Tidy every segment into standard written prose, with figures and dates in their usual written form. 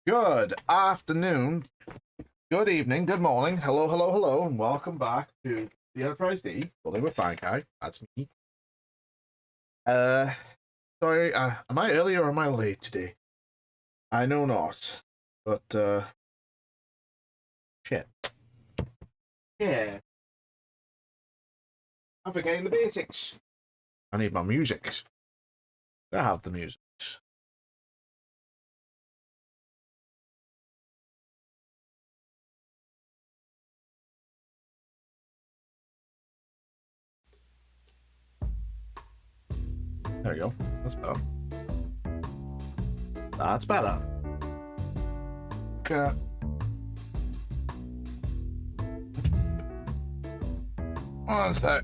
Good afternoon, good evening, good morning, hello, hello, hello, and welcome back to the Enterprise D, building with Bankai. That's me. Sorry, am I early or am I late today? I know not, but, shit. Yeah. I'm forgetting the basics. I need my music. I have the music. There we go. That's better. That's better. Yeah. One sec.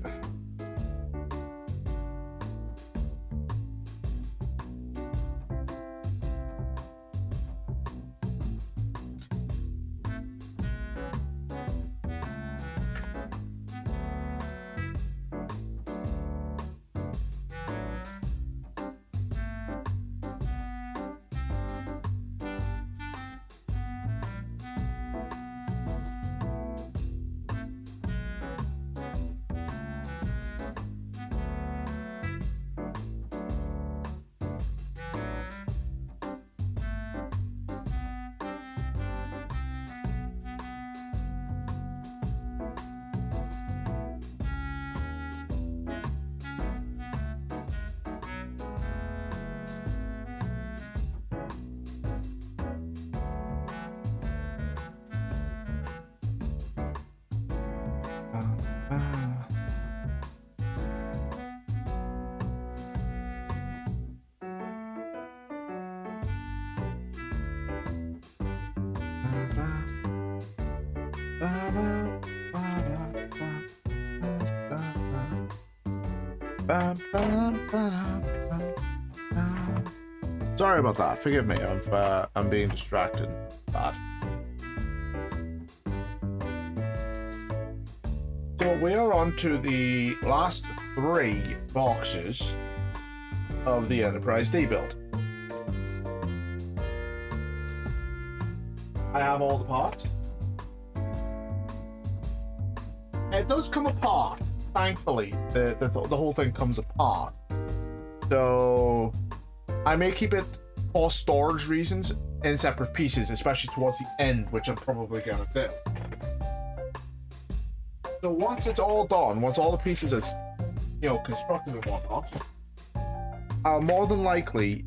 Sorry about that. Forgive me. I'm being distracted. Bad. So we are on to the last 3 boxes of the Enterprise D build. I have all the parts. It does come apart. Thankfully, the whole thing comes apart. So I may keep it for storage reasons in separate pieces, especially towards the end, which I'm probably gonna do. So once it's all done, once all the pieces are, constructed and whatnot, I'll more than likely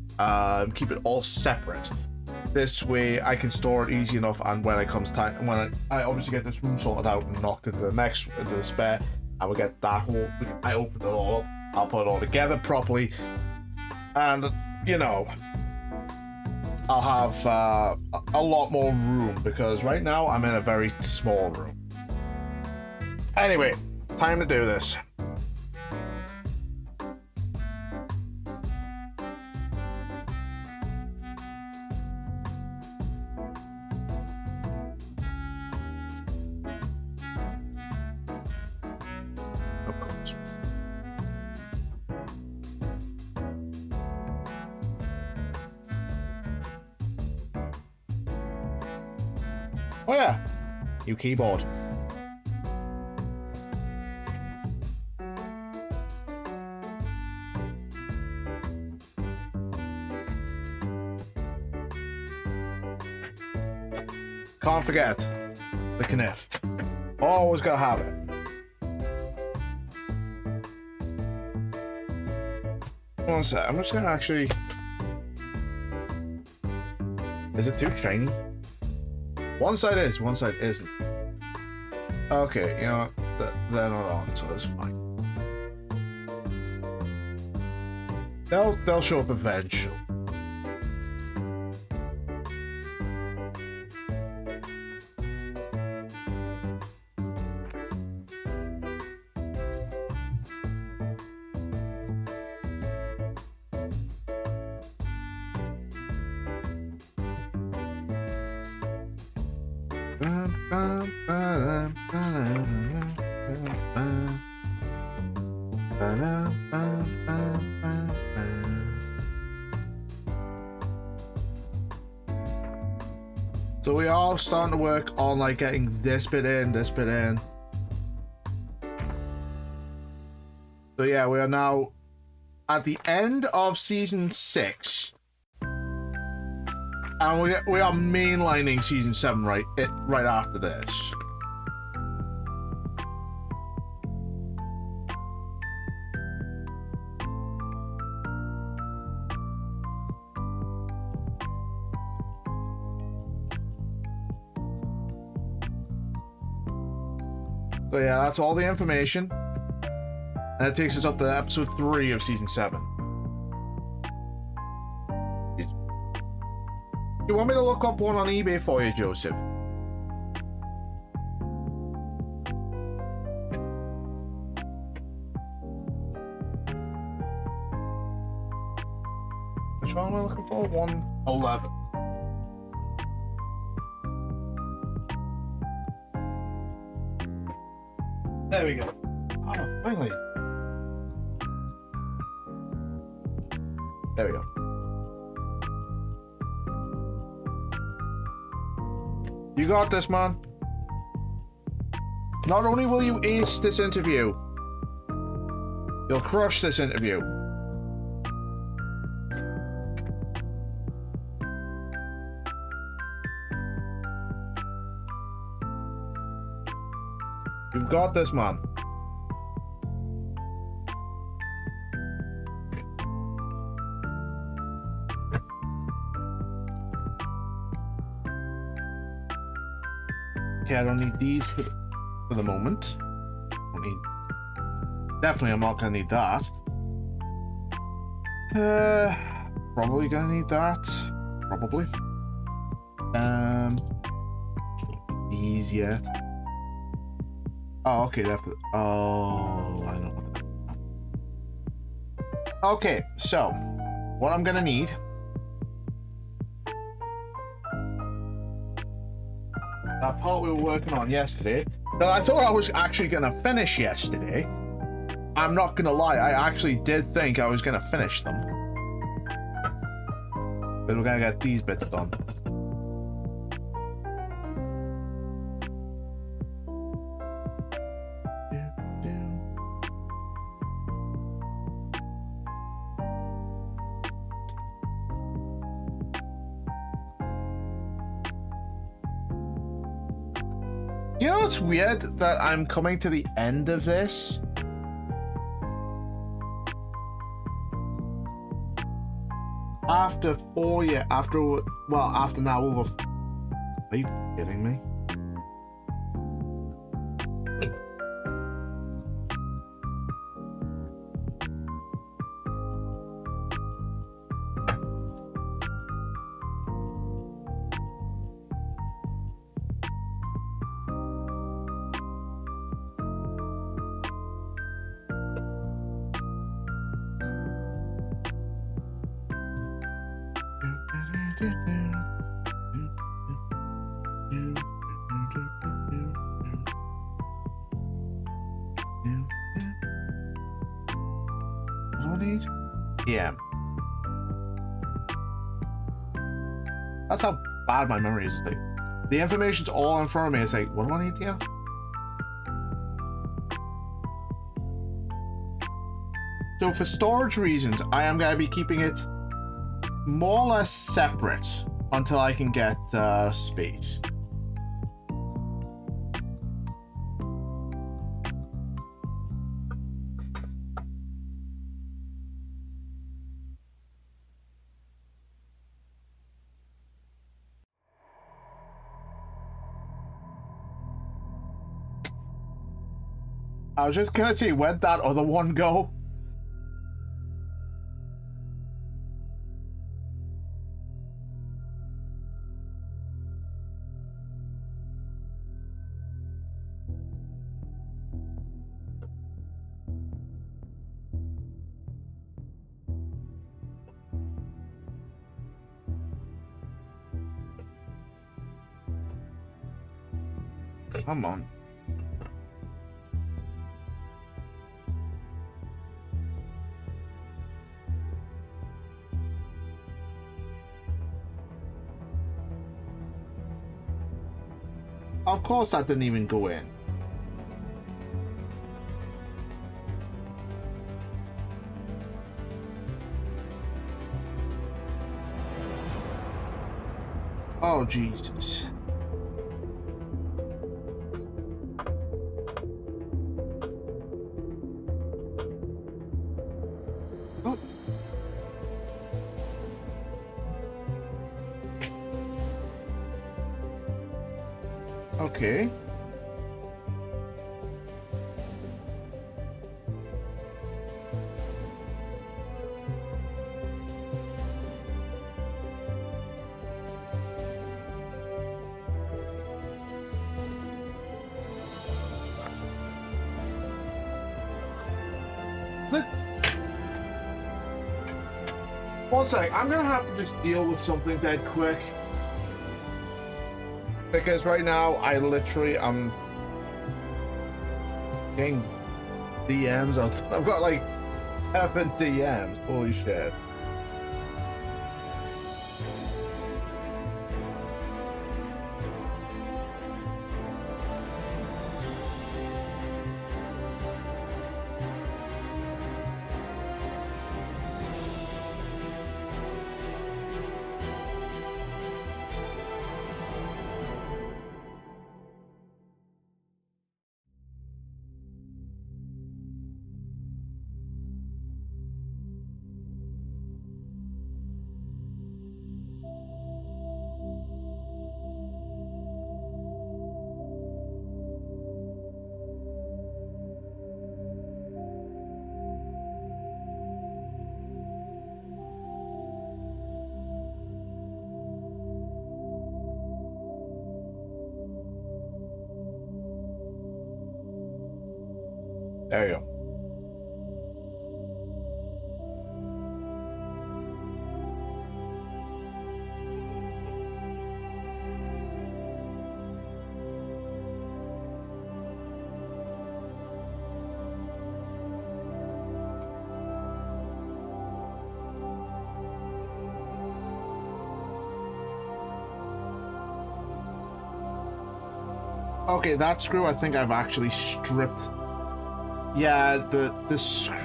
keep it all separate. This way I can store it easy enough, and when it comes time, when I obviously get this room sorted out and knocked into the spare, I will get that whole, I open it all up, I'll put it all together properly, and, I'll have a lot more room, because right now I'm in a very small room. Anyway, time to do this. Of course. Oh yeah, new keyboard. Can't forget the kniff. Always gotta have it. One sec, I'm just gonna actually... Is it too shiny? One side is, one side isn't. Okay, you know what? They're not on, so it's fine. They'll show up eventually. So we are starting to work on like getting this bit in, this bit in. So yeah, we are now at the end of season 6. And we are mainlining season 7 right after this. So yeah, that's all the information. And it takes us up to episode 3 of season 7. You want me to look up one on eBay for you, Joseph? Which one am I looking for? 111. There we go. Oh, finally. There we go. You got this, man. Not only will you ace this interview, you'll crush this interview. You've got this, man. Okay, I don't need these for the moment. Definitely I'm not gonna need that. Probably gonna need that. Probably. These yet. Oh, okay, definitely. Oh, I know what. Okay, so what I'm gonna need. That part we were working on yesterday, that I thought I was actually gonna finish yesterday. I'm not gonna lie, I actually did think I was gonna finish them. But we're gonna get these bits done. You know what's weird? That I'm coming to the end of this. After 4 years, after now over. Are you kidding me? Yeah. That's how bad my memory is. Like, the information's all in front of me. It's like, what do I need here? So for storage reasons, I am gonna be keeping it more or less separate until I can get space. I was just gonna say, where'd that other one go? Come on. Of course that didn't even go in. Oh, Jesus. Oh. Okay. One sec, I'm gonna have to just deal with something dead quick. Because right now, I literally am getting DMs out. I've got like 7 DMs. Holy shit. There you go. Okay, that screw I think I've actually stripped. Yeah, the screw.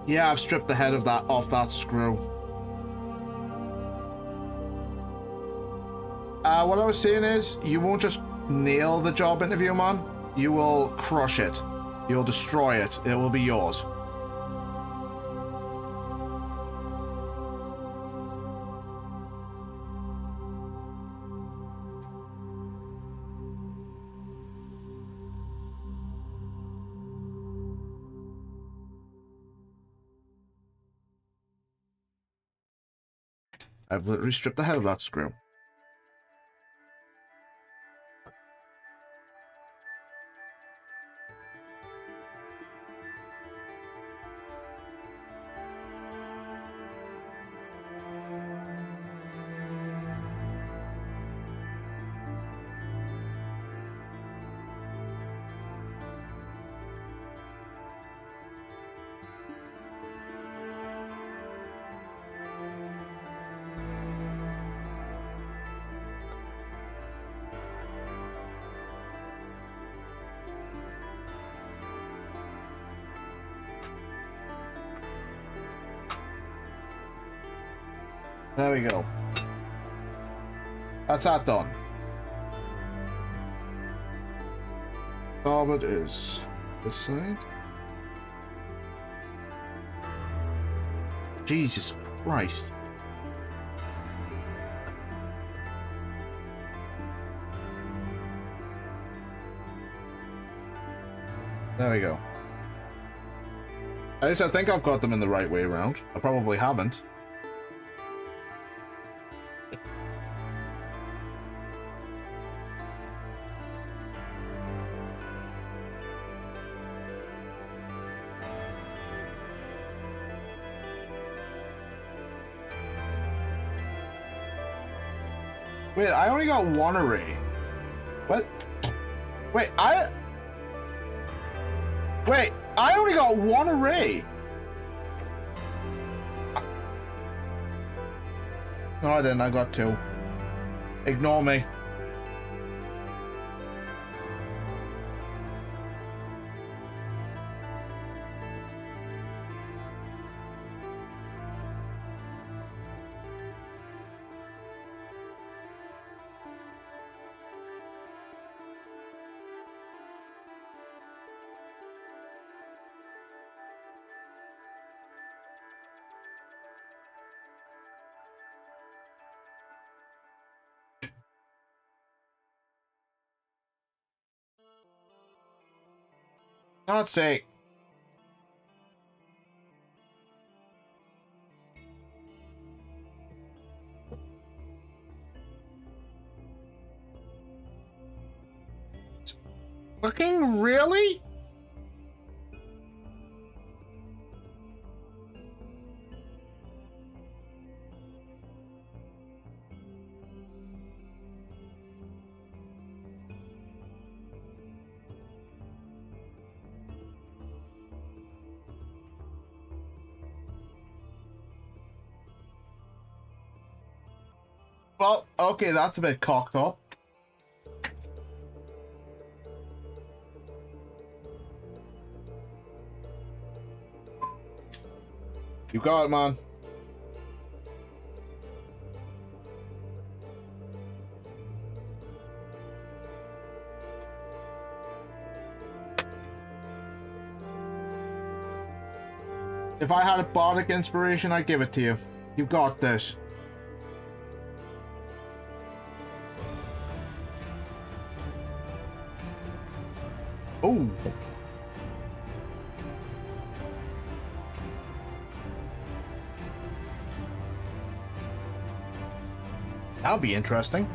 Yeah, I've stripped the head of that off that screw. What I was saying is, you won't just nail the job interview, man. You will crush it. You'll destroy it. It will be yours. I've literally stripped the head of that screw. There we go. That's that done. Starboard is this side. Jesus Christ. There we go. At least I think I've got them in the right way around. I probably haven't. Wait, I only got one array. What? Wait, I only got one array. No, I didn't. I got 2. Ignore me. God's sake. Fucking really? Well, okay, that's a bit cocked up. You got it, man. If I had a bardic inspiration, I'd give it to you. You got this. Oh. That'll be interesting.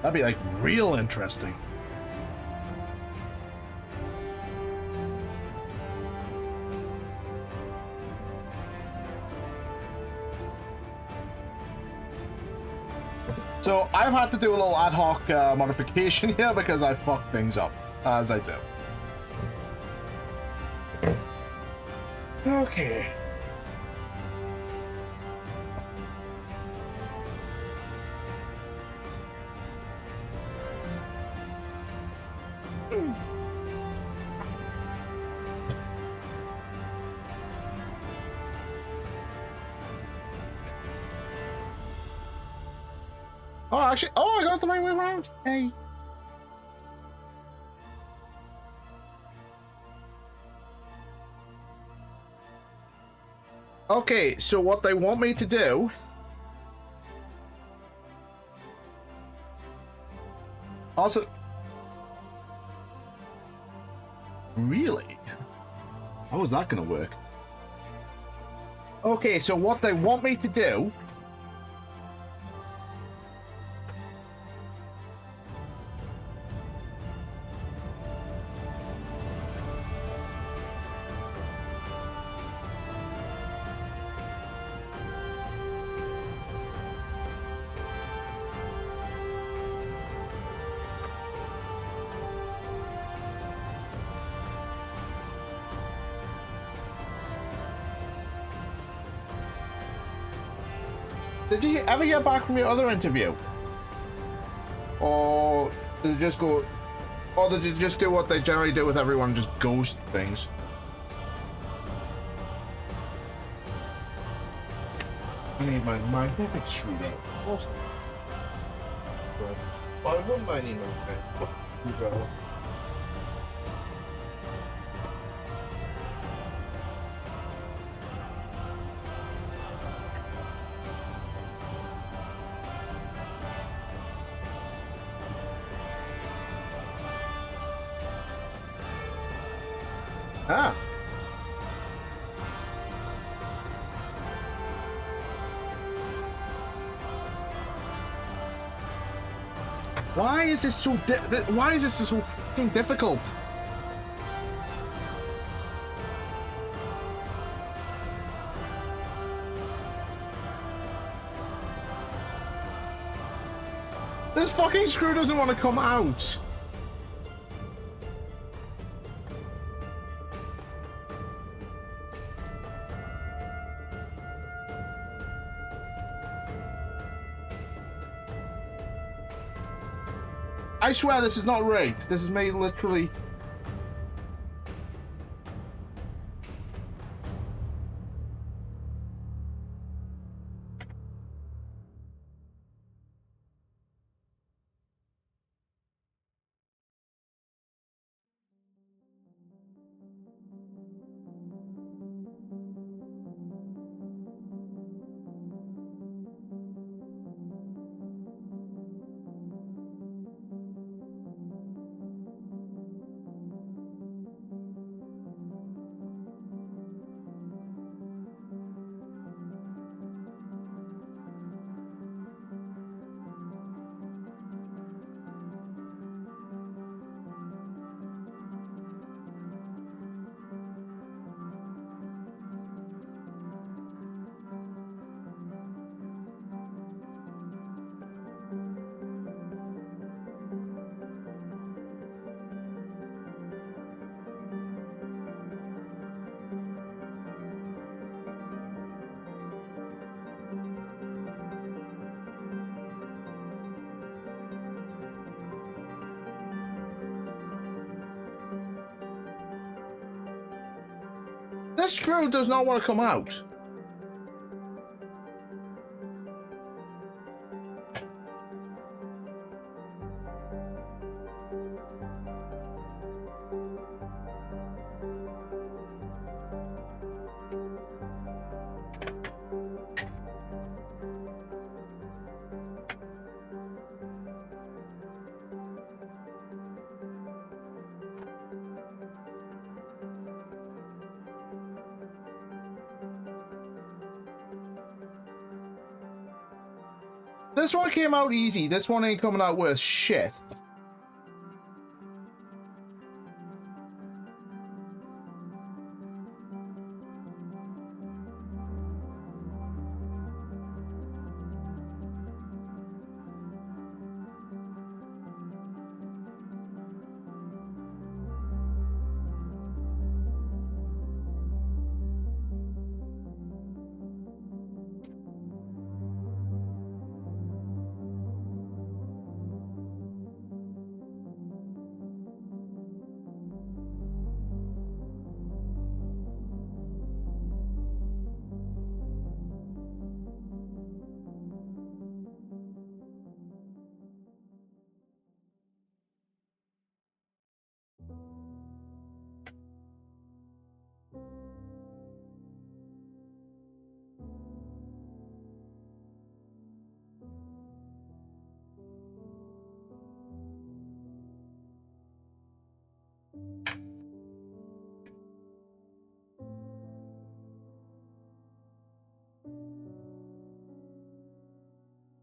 That'd be like real interesting. So I've had to do a little ad hoc modification here because I fucked things up, as I do. Okay. Oh, actually, oh, I got the right way around. Hey. Okay, so what they want me to do... Also... Really? How is that gonna work? Okay, so what they want me to do... Did you ever get back from your other interview? Or did you just go... Or did you just do what they generally do with everyone, just ghost things? I need my magnetic screwdriver. Awesome. Why wouldn't I need my magnetic screwdriver? Ah. Why is this so why is this so fucking difficult? This fucking screw doesn't want to come out. I swear this is not rigged. This is me literally... This screw does not want to come out. This one came out easy. This one ain't coming out worth shit.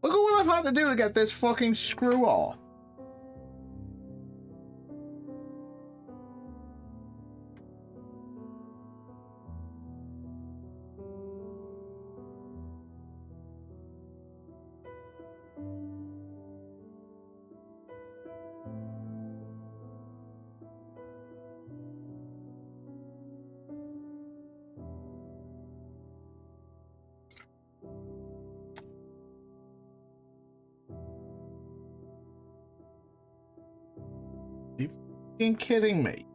Look at what I've had to do to get this fucking screw off. Are you fucking kidding me?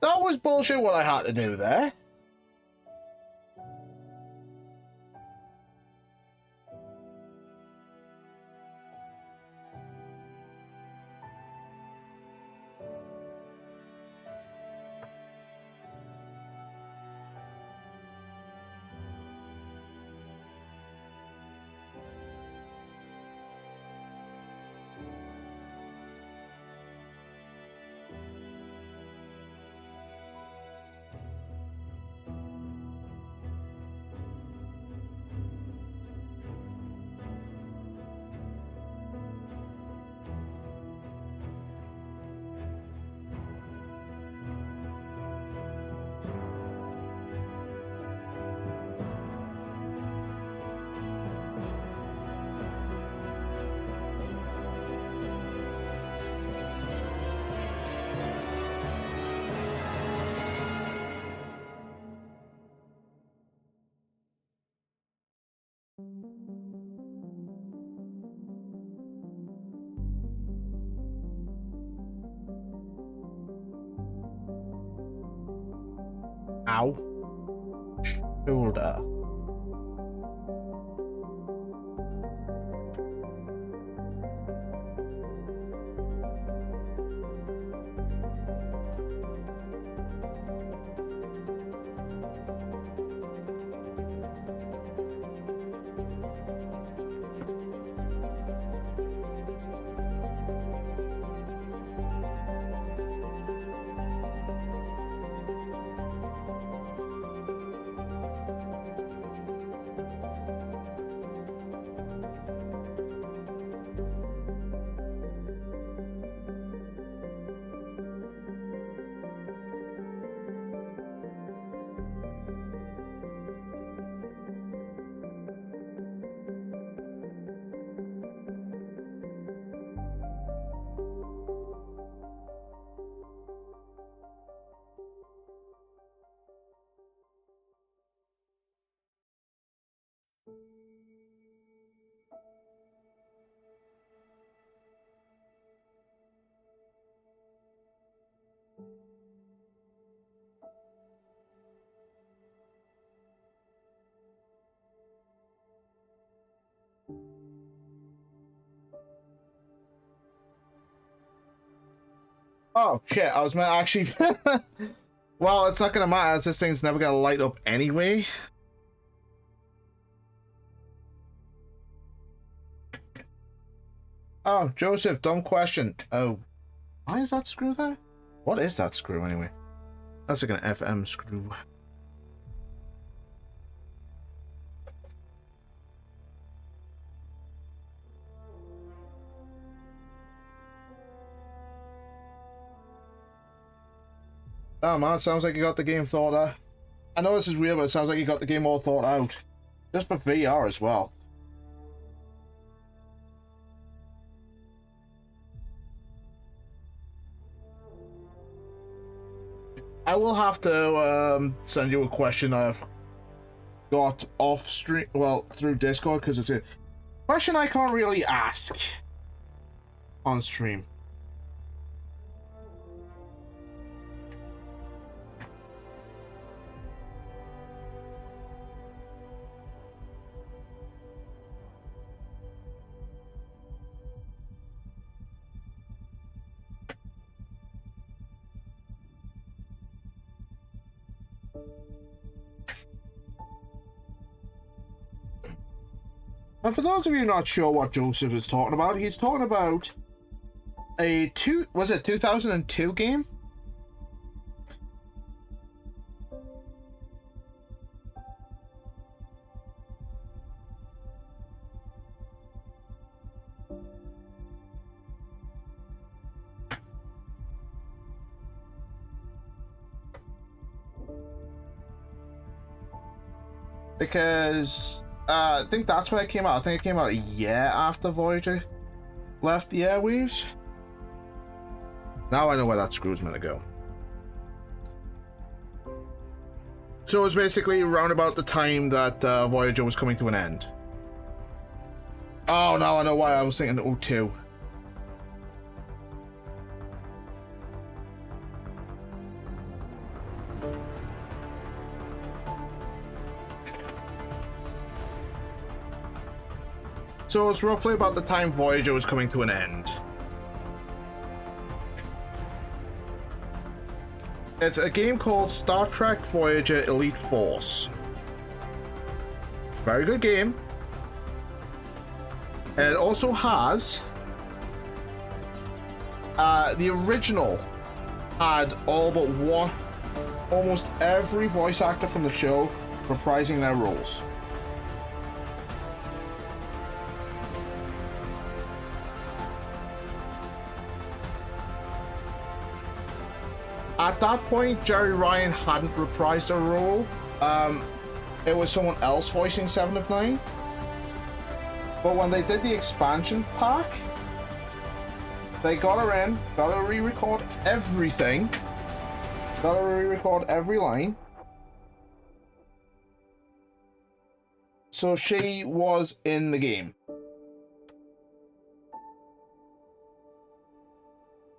That was bullshit what I had to do there. Ow. Shoulder. Oh shit, I was meant actually well, it's not gonna matter as this thing's never gonna light up anyway. Oh, Joseph, dumb question. Oh, why is that screw there? What is that screw anyway? That's like an FM screw. Oh man, sounds like you got the game thought out. I know this is weird, but it sounds like you got the game all thought out. Just for VR as well. I will have to send you a question I've got off stream, well, through Discord, because it's a question I can't really ask on stream. And for those of you not sure what Joseph is talking about, he's talking about a 2002 game? Because I think that's when it came out. I think it came out a year after Voyager left the airwaves. Now I know where that screw's meant to go. So it was basically around about the time that Voyager was coming to an end. Oh, now I know why I was thinking O2. So it's roughly about the time Voyager was coming to an end. It's a game called Star Trek Voyager Elite Force. Very good game. And it also has the original had all but one, almost every voice actor from the show reprising their roles. At that point, Jerry Ryan hadn't reprised a role. It was someone else voicing Seven of Nine. But when they did the expansion pack, they got her in, got her to re-record everything, got her to re-record every line. So she was in the game.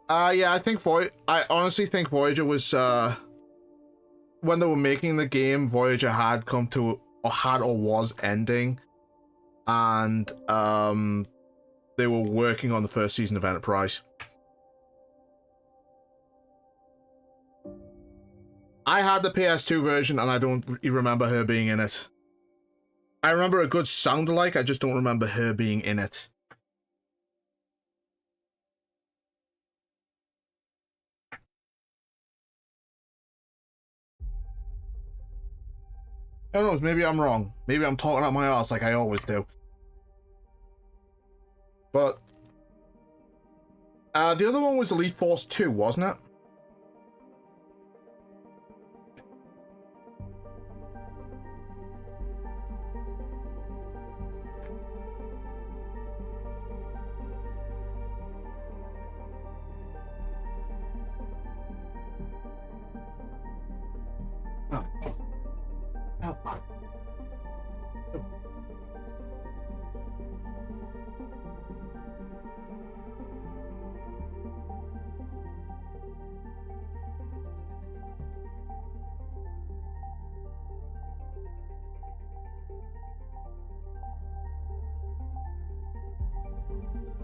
Yeah, I honestly think Voyager was when they were making the game, Voyager had come to or was ending, and they were working on the first season of Enterprise. I had the PS2 version, and I don't remember her being in it. I remember a good sound alike, I just don't remember her being in it. Who knows, maybe I'm wrong. Maybe I'm talking out my ass like I always do. But the other one was Elite Force 2, wasn't it?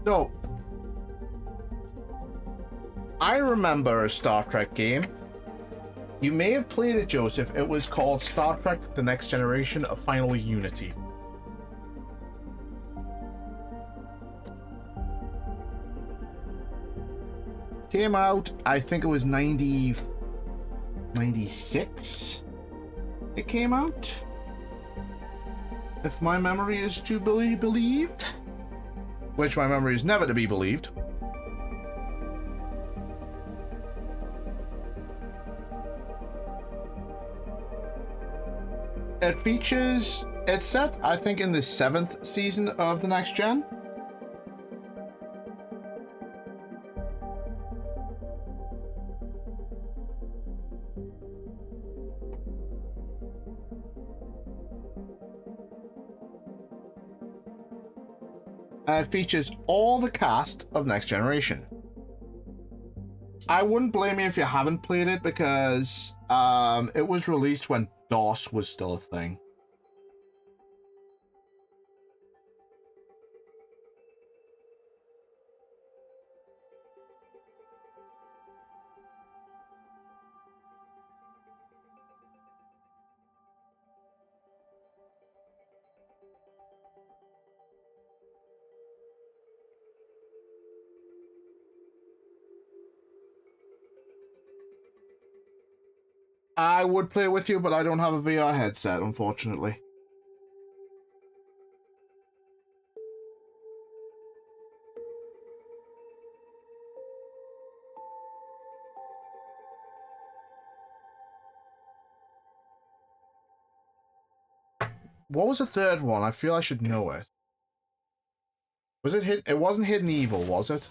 So, I remember a Star Trek game. You may have played it, Joseph. It was called Star Trek The Next Generation of Final Unity. Came out, I think it was 96. It came out. If my memory is to be believed. Which my memory is never to be believed. It features, it's set, I think, in the 7th season of The Next Gen. And it features all the cast of Next Generation. I wouldn't blame you if you haven't played it, because it was released when DOS was still a thing. I would play with you, but I don't have a VR headset, unfortunately. What was the third one? I feel I should know it. Was it It wasn't Hidden Evil, was it?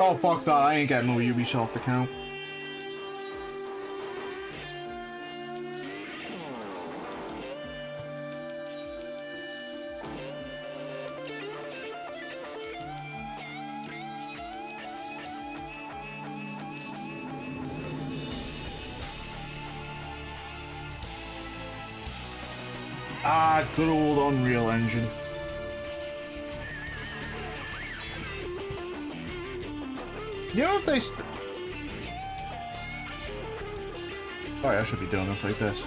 Oh, fuck that. I ain't getting no Ubisoft account. Ah, good old Unreal Engine. You know if they Sorry, I should be doing this like this.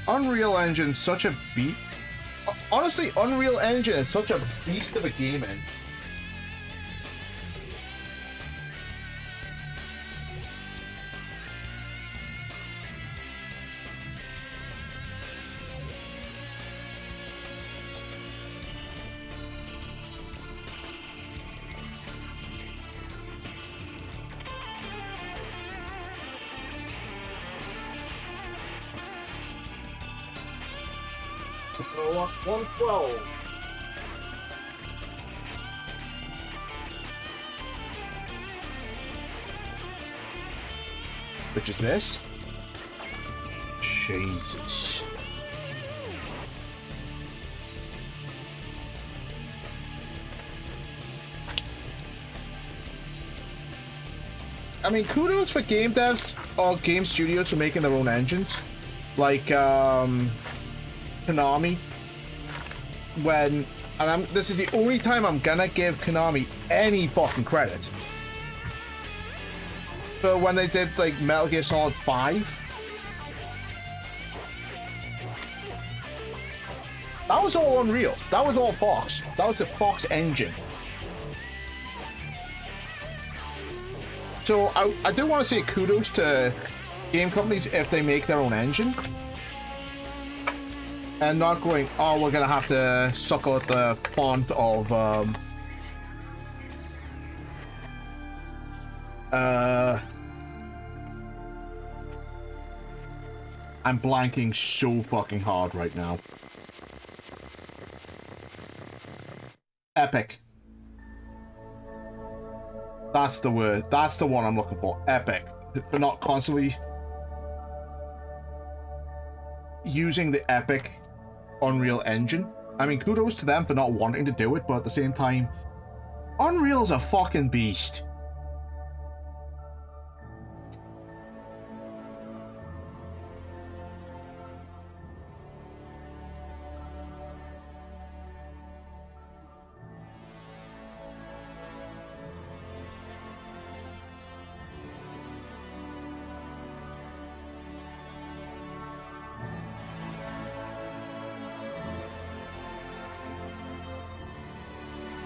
Unreal Engine's such a beat. Honestly, Unreal Engine is such a beast of a game engine. So, 112. Which is this? Jesus. I mean, kudos for game devs or game studios for making their own engines. Like, Konami. This is the only time I'm gonna give Konami any fucking credit. But when they did, like, Metal Gear Solid 5, that was all Unreal. That was all Fox. That was the Fox engine. So I do want to say kudos to game companies if they make their own engine. And not going, oh, we're gonna have to suckle at the font of, I'm blanking so fucking hard right now. Epic. That's the word. That's the one I'm looking for. Epic. For not constantly using the Epic Unreal Engine. I mean, kudos to them for not wanting to do it, but at the same time, Unreal's a fucking beast.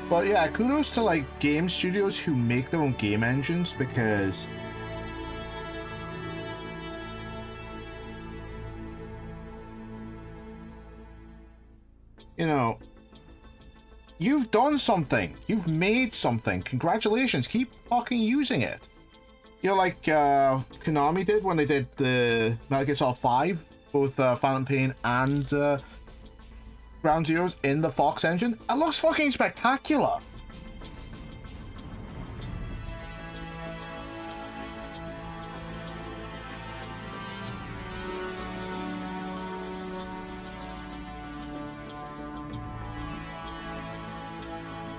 But yeah, kudos to like game studios who make their own game engines, because you know, you've done something, you've made something. Congratulations, keep fucking using it. You know, like Konami did when they did the Metal Gear Solid 5, both Phantom Pain and Ground Zeroes in the Fox engine. It looks fucking spectacular.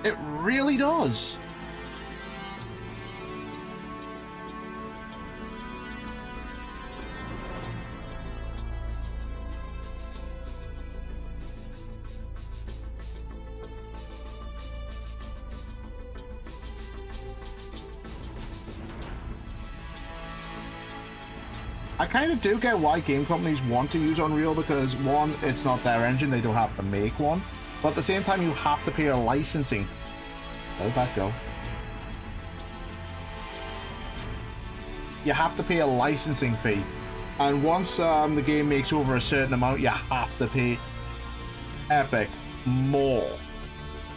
It really does. I kind of do get why game companies want to use Unreal, because one, it's not their engine, they don't have to make one. But at the same time, you have to pay a licensing. Where'd that go? You have to pay a licensing fee. And once the game makes over a certain amount, you have to pay Epic more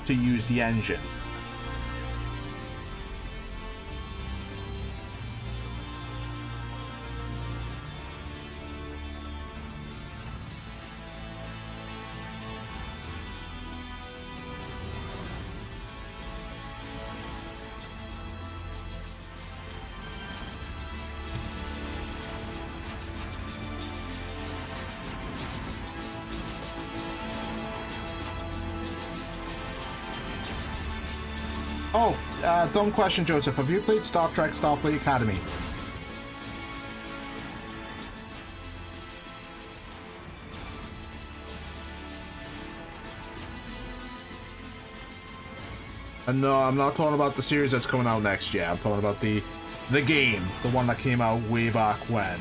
to use the engine. Oh, dumb question, Joseph. Have you played Star Trek Starfleet Academy? And no, I'm not talking about the series that's coming out next year. I'm talking about the game, the one that came out way back when.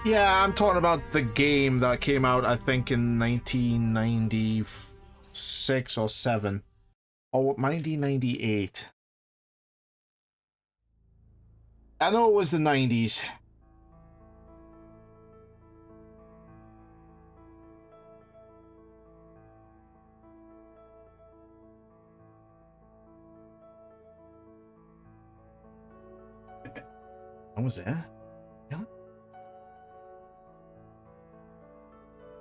Yeah, I'm talking about the game that came out, I think, in 1996 or 7. Or 1998. I know it was the 90s. When was that? Yeah.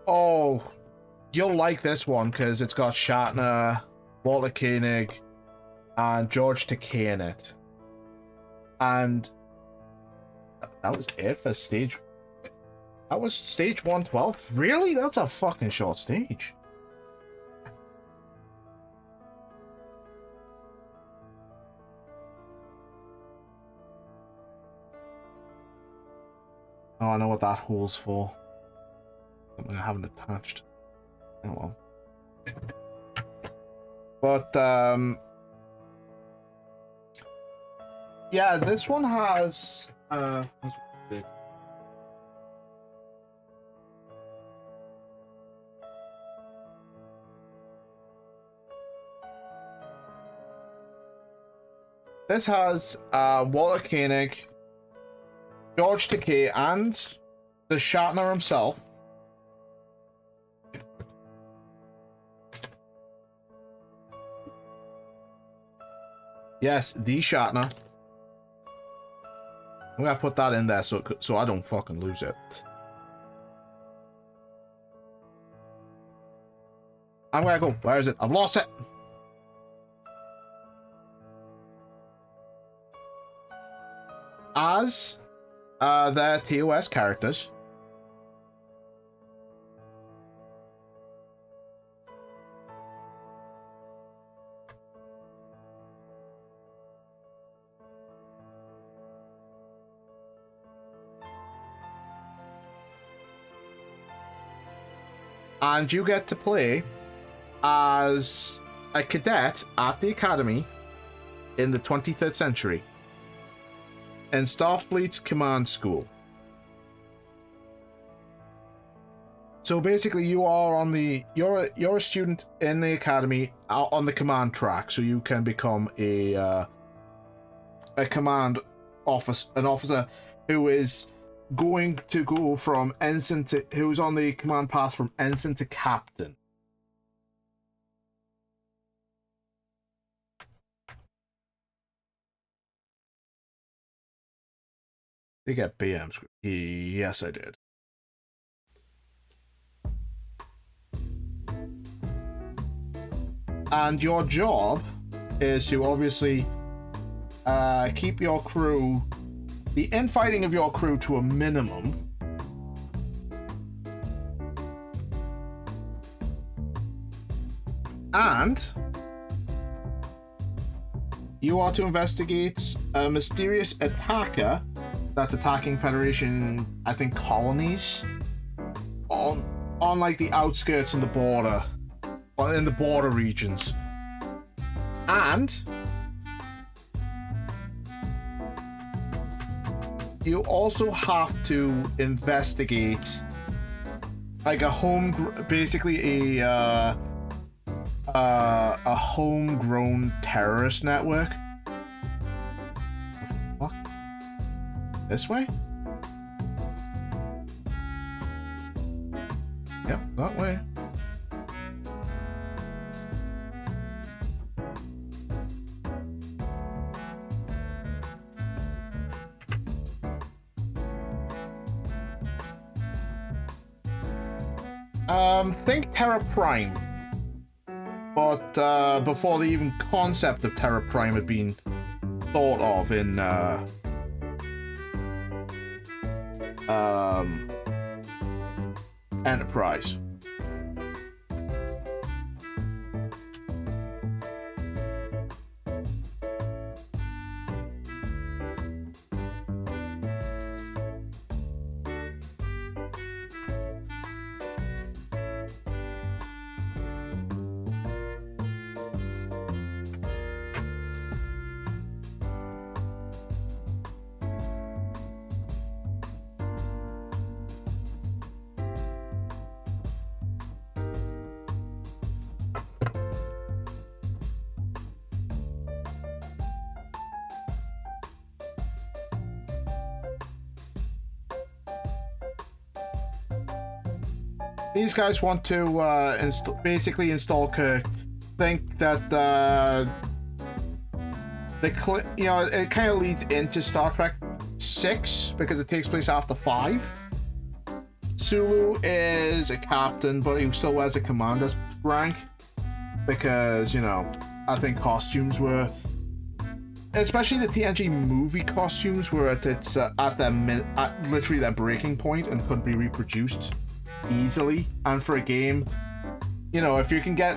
Oh, you'll like this one because it's got Shatner, Walter Koenig, and George Takei in it. And that was it for stage. That was stage 112? Really? That's a fucking short stage. Oh, I know what that hole's for. Something I haven't attached. Oh well. But, yeah, this one has, this has, Walter Koenig, George Takei, and the Shatner himself. Yes, the Shatner. I'm gonna put that in there so I don't fucking lose it. I'm gonna go. Where is it? I've lost it. As their TOS characters. And you get to play as a cadet at the Academy in the 23rd century in Starfleet's command school. So basically you are on the you're a student in the Academy out on the command track, so you can become a command officer who is going to go from ensign to who's on the command path from ensign to captain. Did you get BMs? Yes, I did. And your job is to obviously keep your crew, the infighting of your crew, to a minimum. And you are to investigate a mysterious attacker that's attacking Federation, I think, colonies on like the outskirts and the border, or in the border regions. And you also have to investigate like basically a homegrown terrorist network. What the fuck? This way? Yep, that way. Think Terra Prime. But before the even concept of Terra Prime had been thought of in Enterprise. these guys want to basically install Kirk. Think that you know, it kind of leads into Star Trek 6 because it takes place after 5. Sulu is a captain, but he still wears a commander's rank because, you know, I think costumes were, especially the TNG movie costumes, were at literally their breaking point and couldn't be reproduced easily. And for a game, you know, if you can get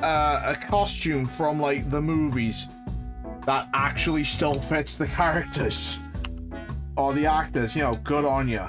a costume from like the movies that actually still fits the characters or the actors, you know, good on you.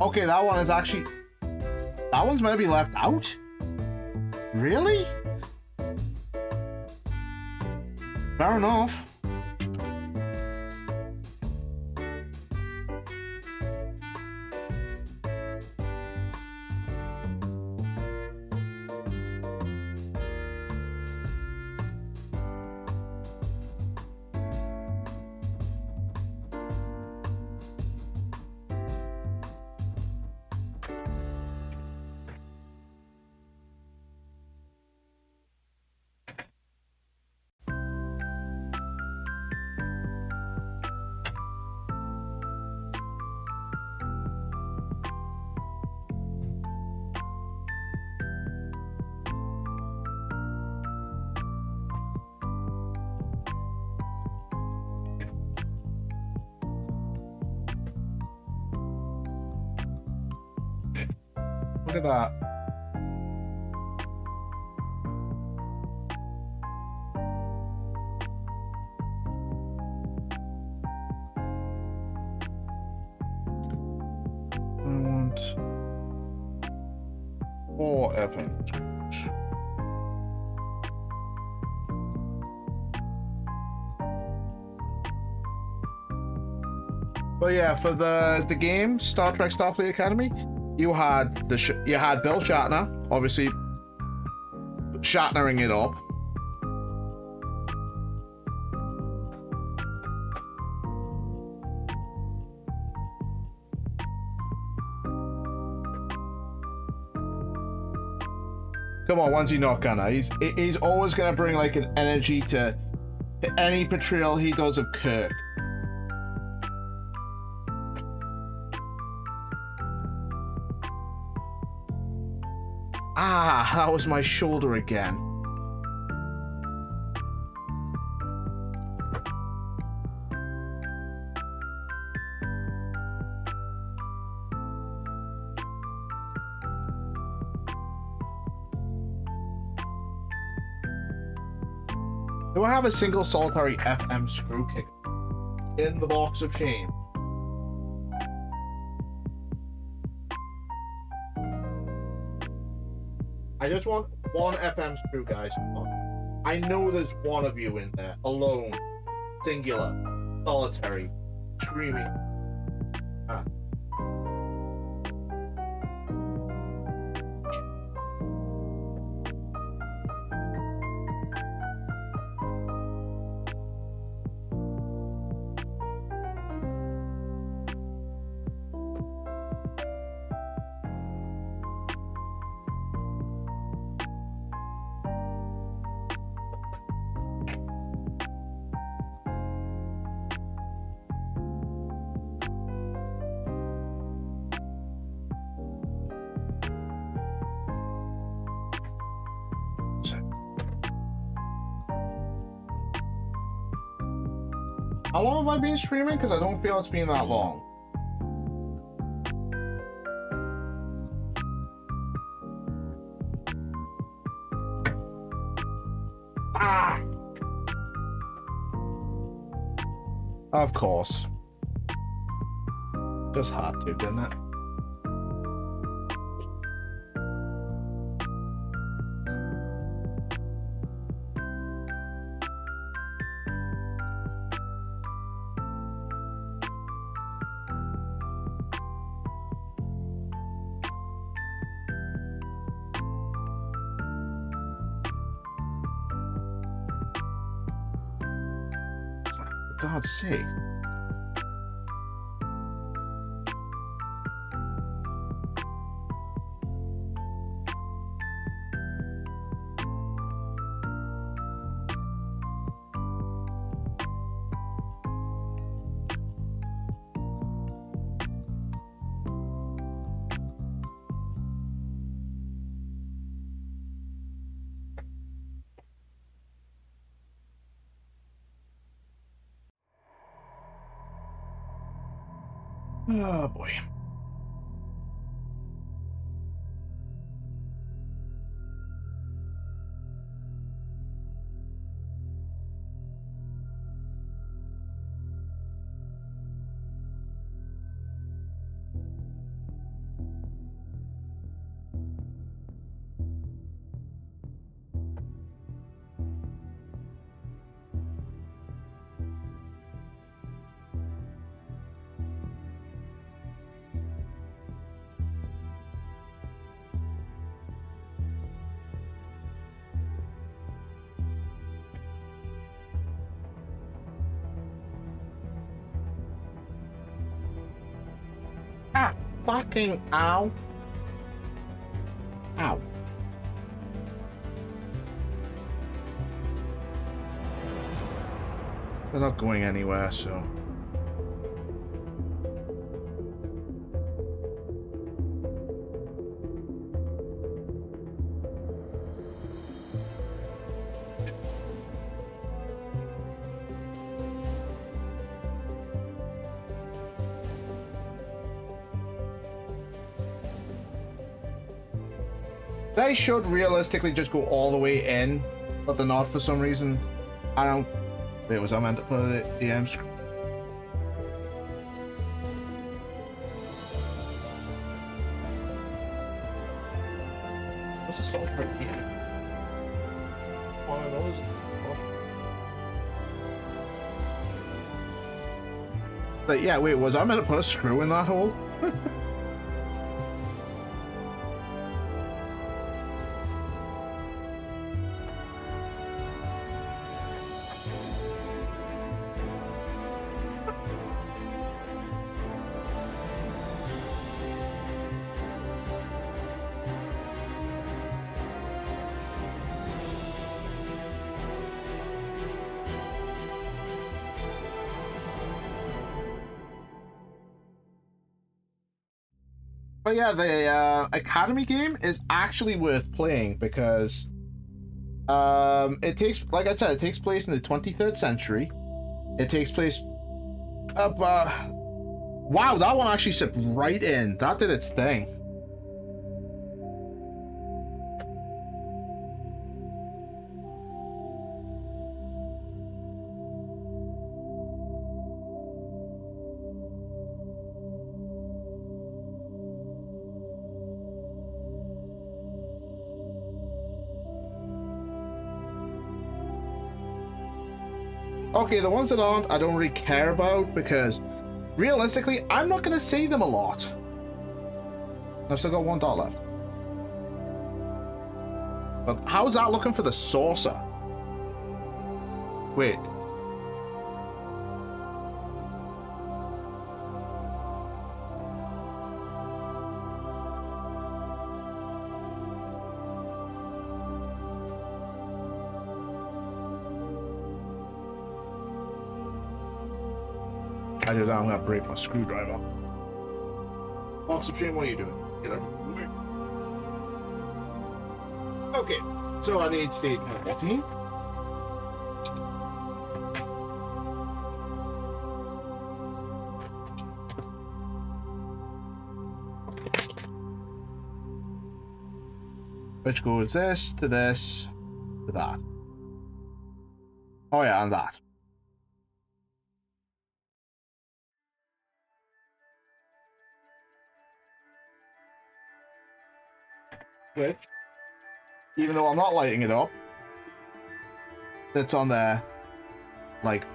Okay, that one is actually... That one's meant to be left out? Really? Fair enough. Look at that. I want 4 FM screws. But yeah, for the game Star Trek Starfleet Academy, you had Bill Shatner, obviously Shatnering it up. Come on, when's he not gonna? He's always gonna bring like an energy to any portrayal he does of Kirk. Ah, that was my shoulder again. Do I have a single solitary FM screw kick in the box of shame? I just want one FM screw, guys. I know there's one of you in there, alone, singular, solitary, screaming. How long have I been streaming? Because I don't feel it's been that long. Ah! Of course. Just had to, didn't it? For God's sake. Oh boy. Ah, fucking ow. Ow. They're not going anywhere, so... They should realistically just go all the way in, but they're not for some reason. I don't... Wait, was I meant to put it at the end screen? What's the salt right here? One of those. But yeah, wait, was I meant to put a screw in that hole? But yeah, the Academy game is actually worth playing because it takes, like I said, it takes place in the 23rd century. It takes place up, wow, that one actually slipped right in. That did its thing. Okay, the ones that aren't, I don't really care about because realistically, I'm not going to say them a lot. I've still got $1 left. But how's that looking for the saucer? Wait. I do that, I'm gonna break my screwdriver. Box of shame, what are you doing? Get out of here. Okay, so I need state 14. which goes this to that. Oh yeah, and that. Which, even though I'm not lighting it up, it's on there, like.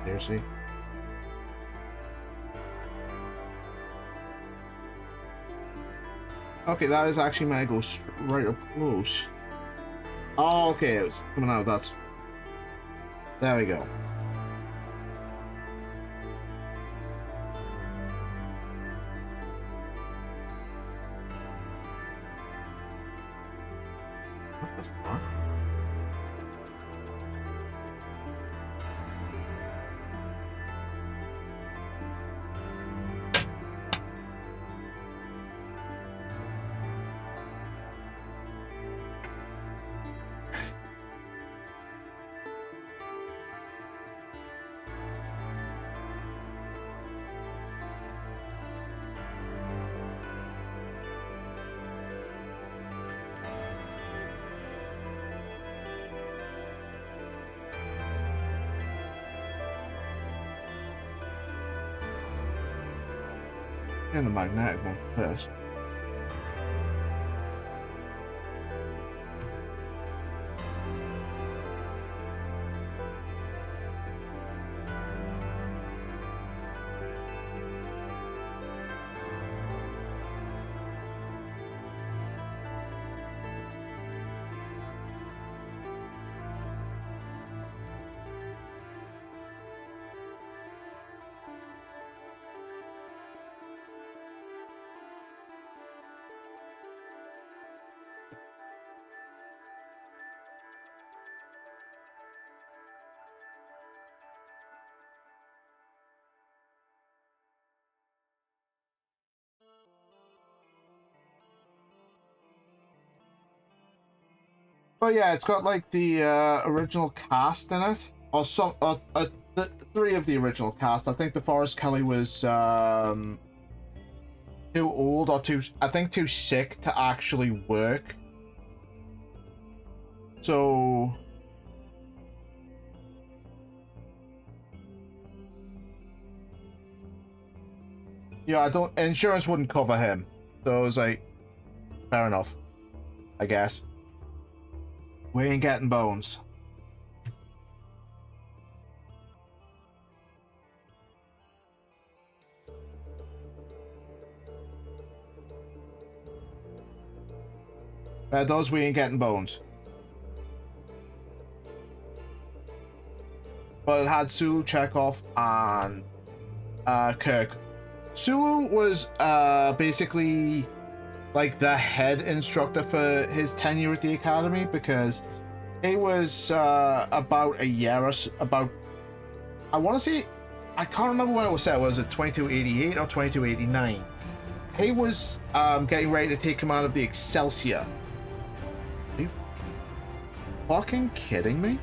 Seriously. Okay, that is actually when I go right up close. Oh, okay, it was coming out. That's. There we go. What the fuck? And the magnetic one for this. Oh yeah, it's got like the original cast in it, or some, three of the original cast. I think the Forrest Kelly was too old or too sick to actually work. So yeah, insurance wouldn't cover him. So it was like, fair enough, I guess. We ain't getting bones. Those we ain't getting bones. But it had Sulu, Chekhov, and Kirk. Sulu was basically like the head instructor for his tenure at the academy, because he was about a year or so, I want to say, I can't remember when it was set. Was it 2288 or 2289? He was getting ready to take command of the Excelsior. Are you fucking kidding me?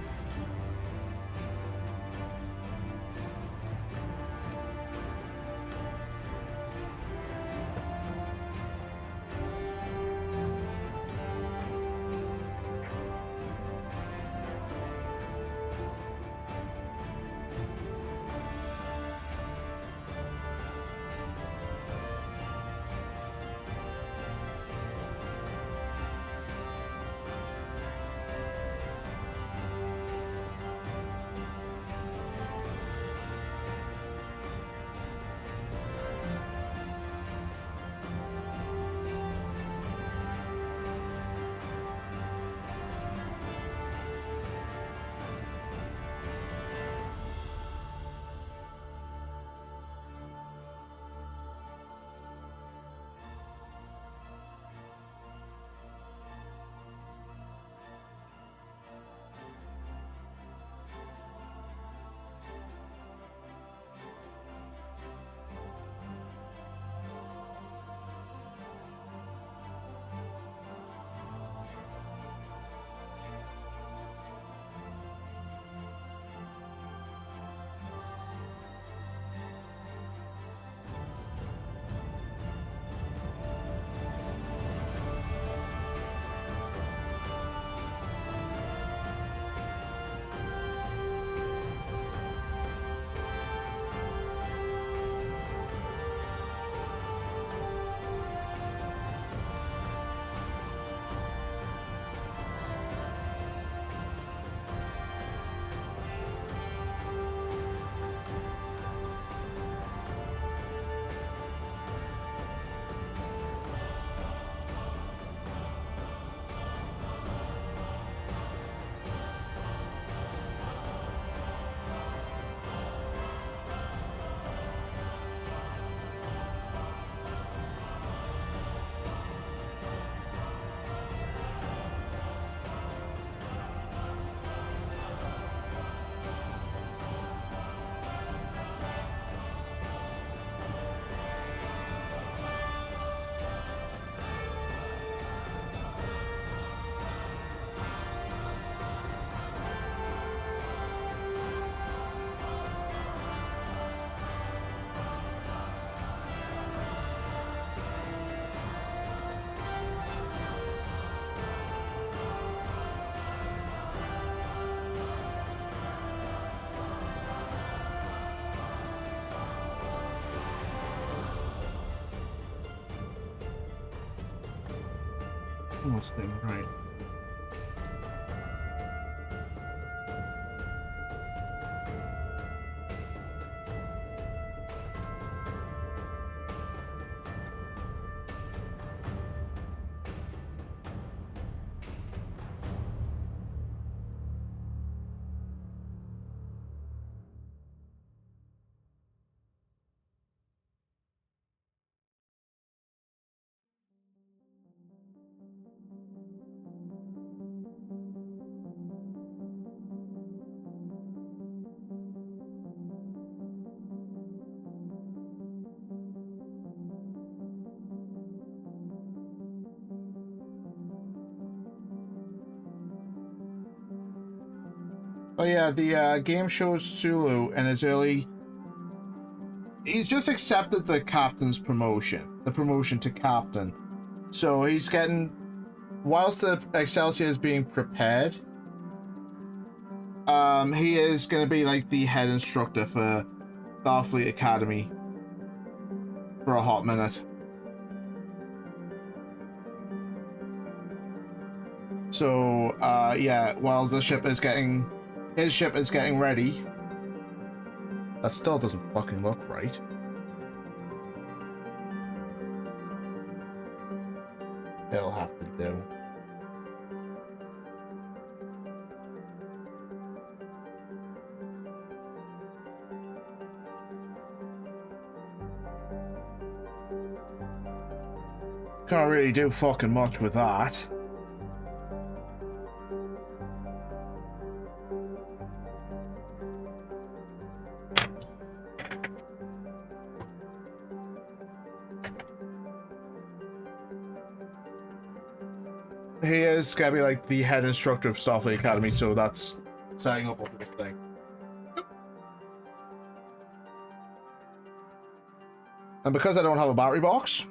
What's the name? Right. Oh yeah, the game shows Sulu and his early. He's just accepted the captain's promotion, the promotion to captain. So he's getting, whilst the Excelsior is being prepared, he is going to be like the head instructor for Starfleet Academy for a hot minute. So, yeah, while the ship is getting, his ship is getting ready. That still doesn't fucking look right. It'll have to do. Can't really do fucking much with that. He is gonna be like the head instructor of Starfleet Academy, so that's setting up a whole thing. And because I don't have a battery box,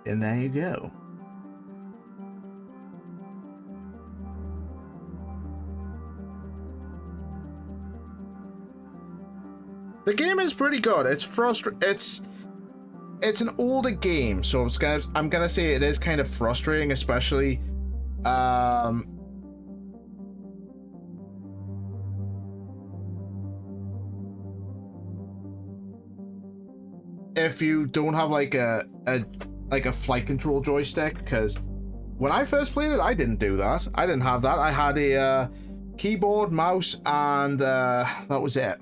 and there you go. The game is pretty good. It's it's an older game, so I'm gonna say it is kind of frustrating, especially if you don't have like a flight control joystick, because when I first played it, I didn't do that. I didn't have that. I had a keyboard, mouse, and that was it.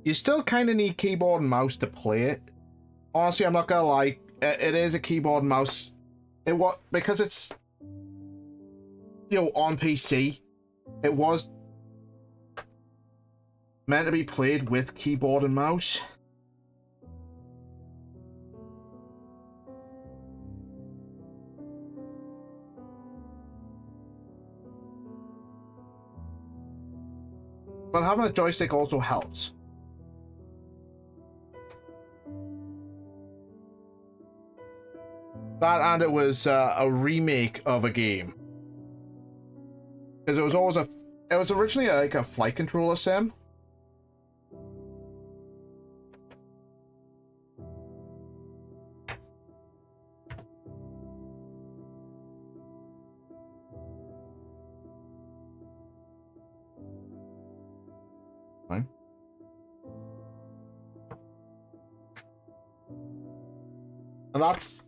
You still kind of need keyboard and mouse to play it. Honestly, I'm not gonna lie. It is a keyboard and mouse. Because it's, you know, on PC. It was meant to be played with keyboard and mouse. But having a joystick also helps. That, and it was a remake of a game. Because it was originally like a flight controller sim. Fine. And that's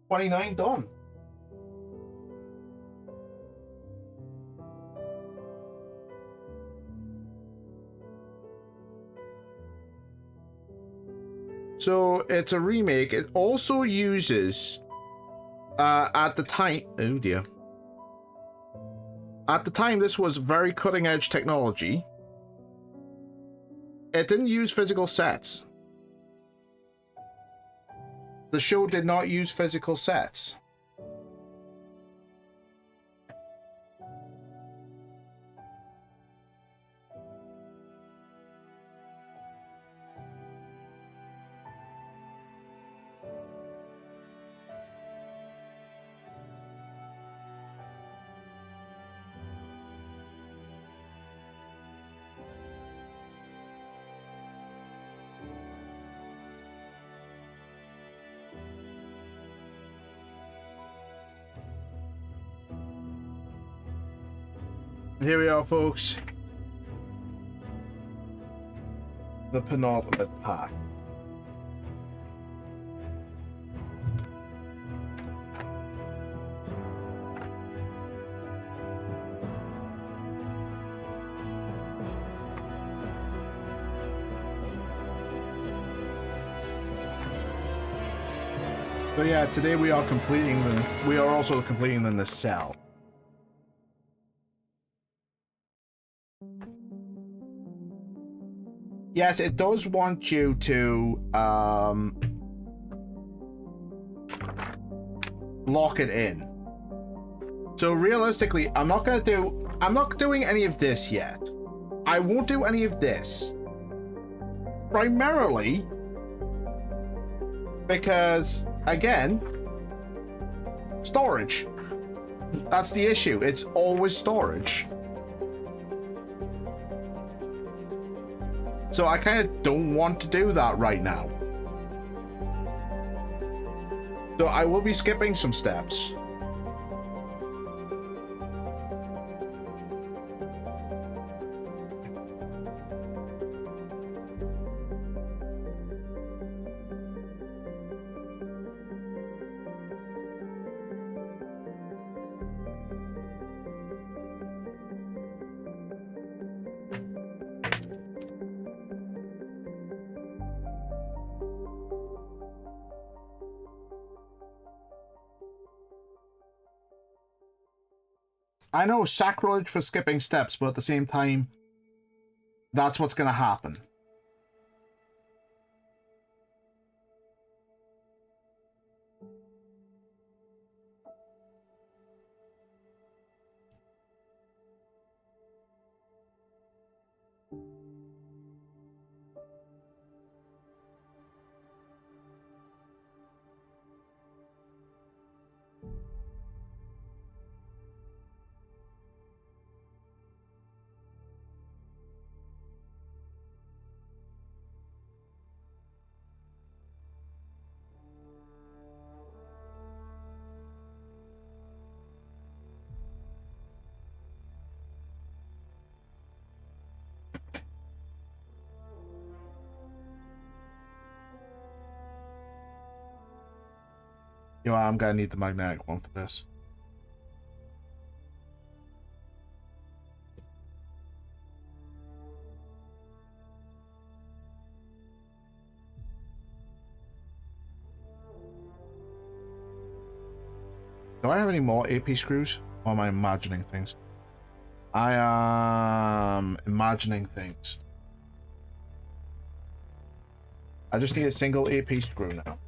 29 done. So it's a remake. It also uses, at the time, oh dear. At the time, this was very cutting edge technology. It didn't use physical sets. The show did not use physical sets. Here we are, folks. The penultimate pack. So yeah, today we are also completing the cell. Yes, it does want you to lock it in. So realistically, I'm not doing any of this yet. I won't do any of this. Primarily because, again, storage. That's the issue. It's always storage. So I kind of don't want to do that right now. So I will be skipping some steps. I know, sacrilege for skipping steps, but at the same time, that's what's going to happen. You know, I'm gonna need the magnetic one for this. Do I have any more AP screws? Or am I imagining things? I am imagining things. I just need a single AP screw now.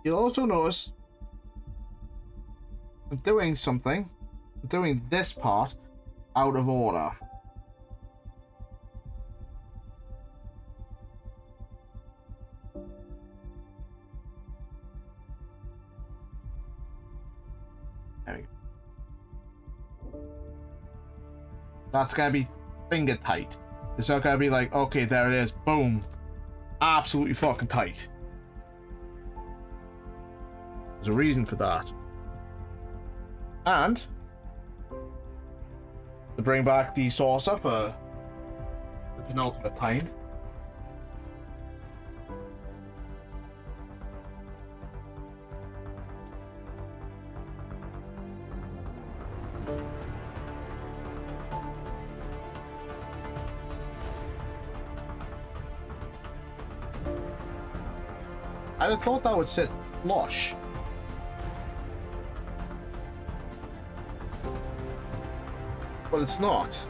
You'll also notice I'm doing something. I'm doing this part out of order. There we go. That's gonna be finger tight. It's not gonna be like, okay, there it is, boom. Absolutely fucking tight. There's a reason for that. And to bring back the saucer for the penultimate time. I'd have thought that would sit flush. But it's not.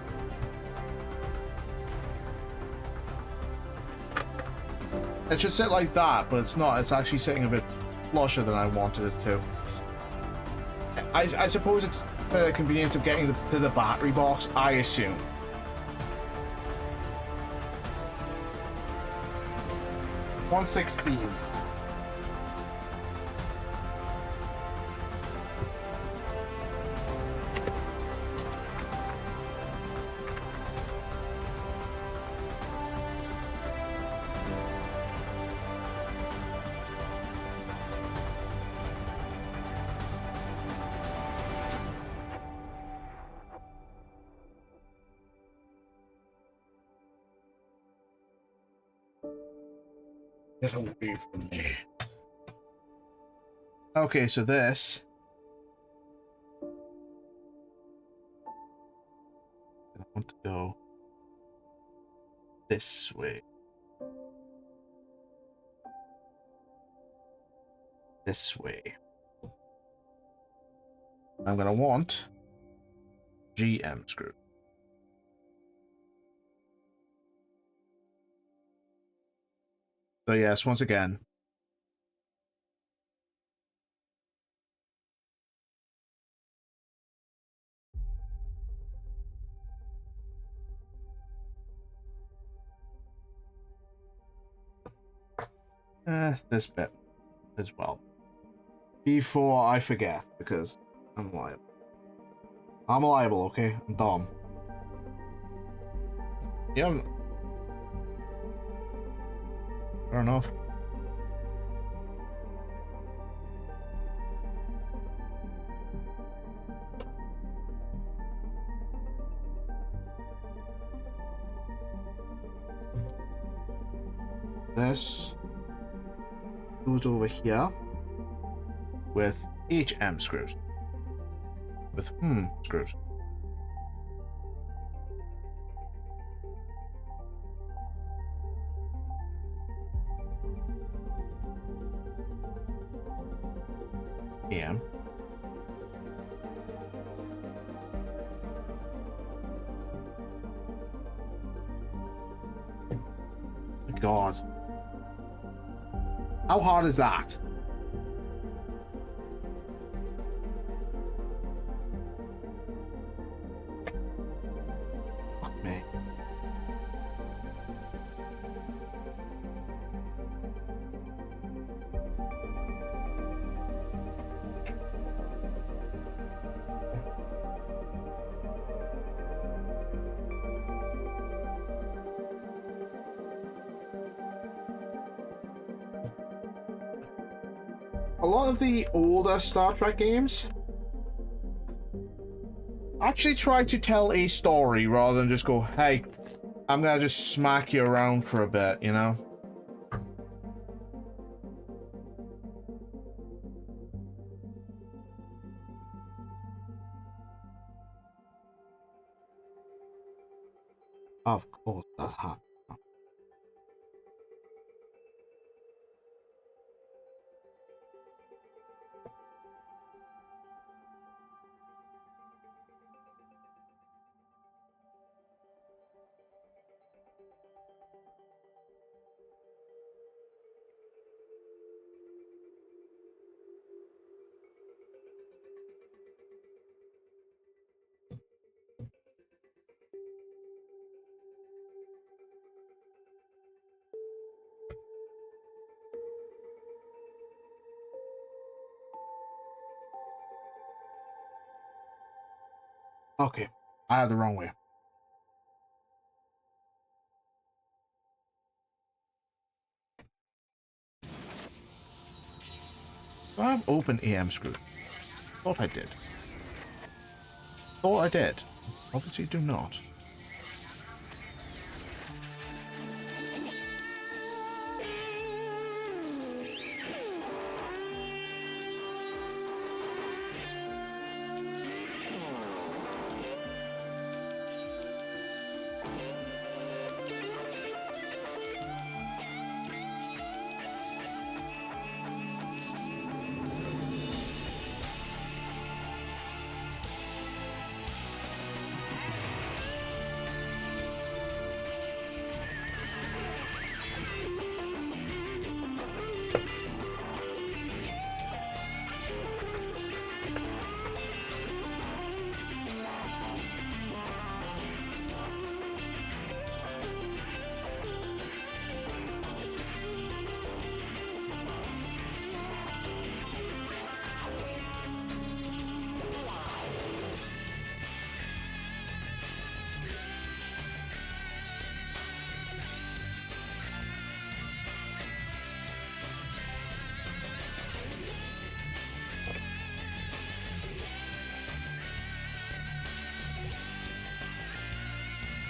It should sit like that, but it's not. It's actually sitting a bit flusher than I wanted it to. I suppose it's for the convenience of getting to the battery box, I assume. 116. Get away from me. Okay, so this. I want to go this way. This way. I'm gonna want GM screw. So yes, once again. This bit as well. Before I forget, because I'm liable. I'm liable, okay? I'm dumb. Yeah. Fair enough. This goes over here with HM screws. With screws. AM. God. How hard is that? Fuck me. A lot of the older Star Trek games actually try to tell a story rather than just go, hey, I'm gonna just smack you around for a bit, you know? Of course that happened. Okay, I had the wrong way. Do I have open AM screw? Thought I did. Thought I did. Obviously do not.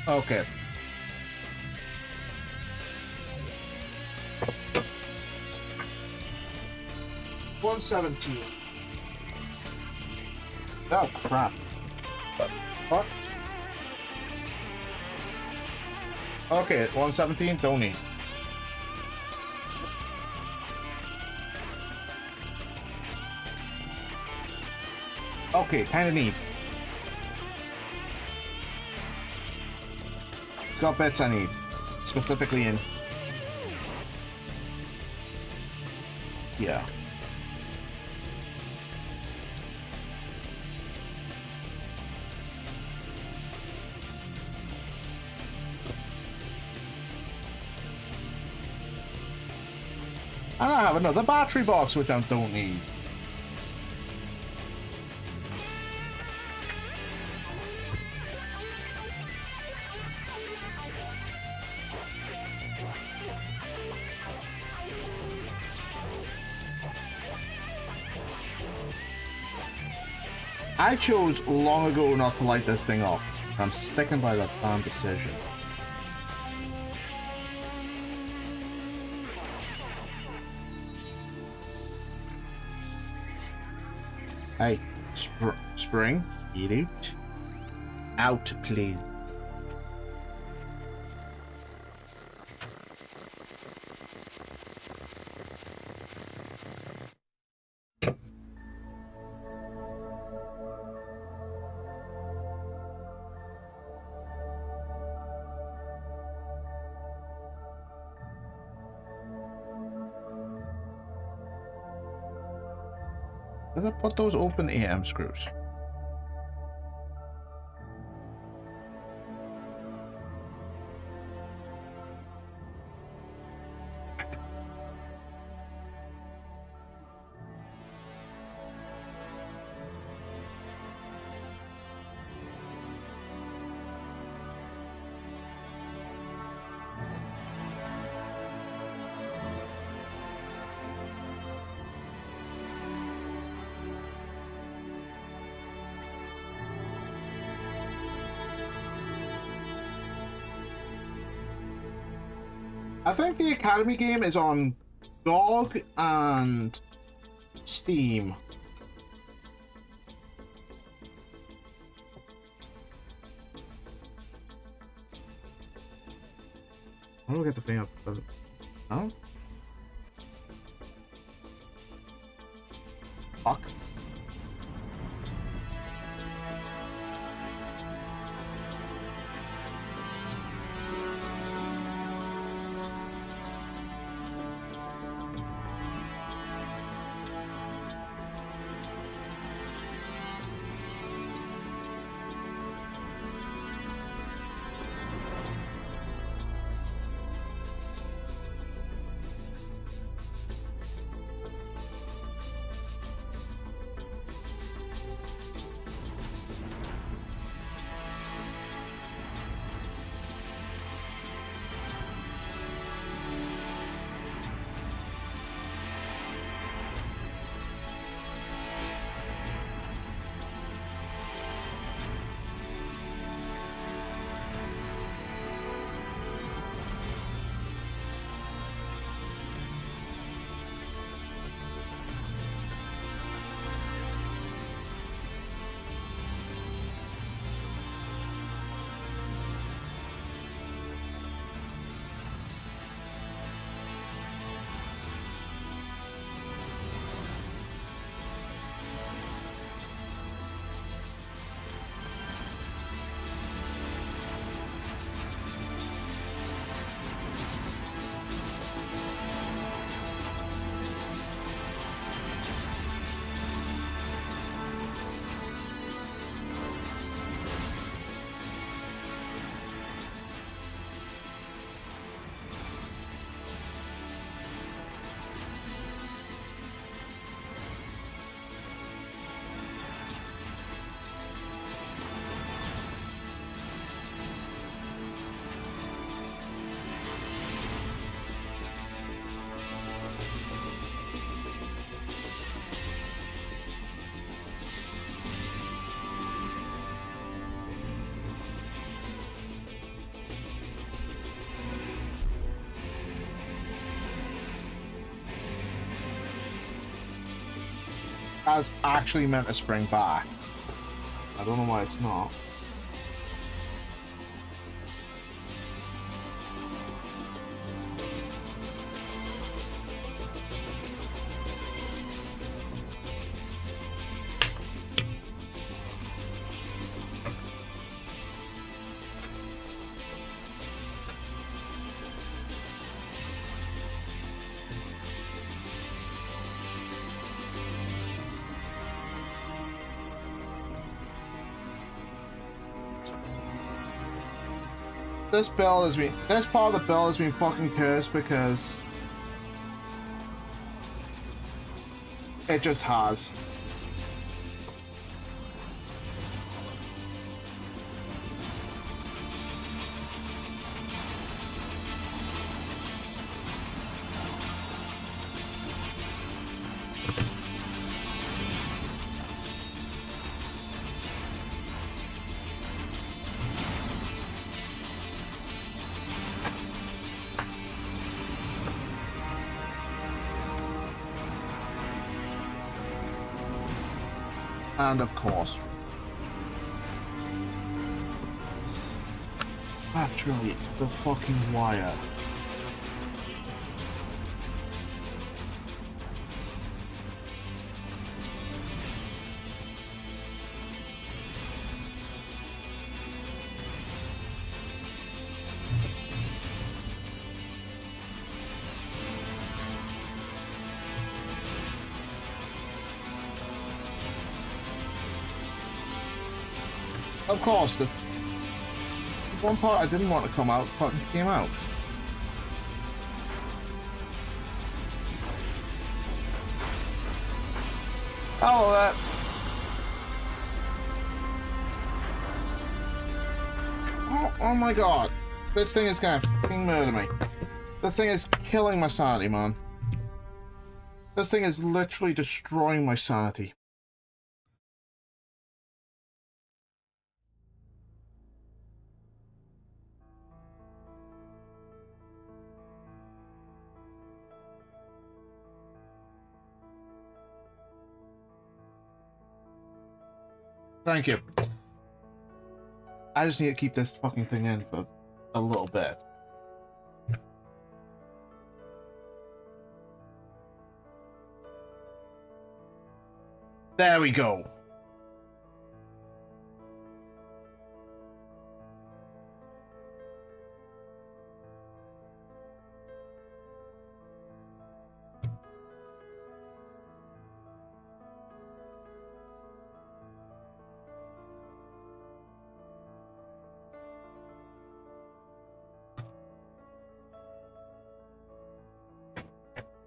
Okay. $117. Oh crap. What? Okay, 117, don't need. Okay, kinda neat. It's got bits I need. Specifically in... Yeah. And I have another battery box, which I don't need. I chose long ago not to light this thing up. I'm sticking by that damn decision. Hey, Spring, get out. Out, please. Did I put those open AM screws? I think the Academy game is on GOG and Steam. How do I get the thing up? No? Fuck. has actually meant to spring back. I don't know why it's not. This part of the build has been fucking cursed because it just has. And of course, naturally, the fucking wire. Of course, the one part I didn't want to come out fucking came out. Oh, that. Oh my god. This thing is gonna fucking murder me. This thing is killing my sanity, man. This thing is literally destroying my sanity. Thank you. I just need to keep this fucking thing in for a little bit. There we go.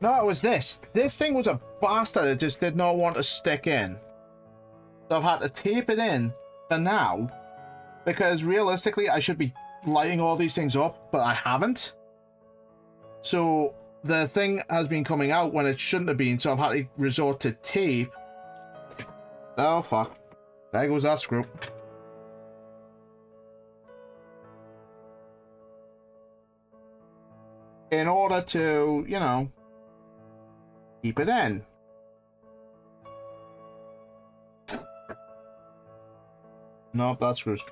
No, it was this. This thing was a bastard. It just did not want to stick in. So I've had to tape it in for now. Because realistically, I should be lighting all these things up, but I haven't. So the thing has been coming out when it shouldn't have been, so I've had to resort to tape. Oh, fuck. There goes that screw. In order to, you know, keep it in. Nope, that screws.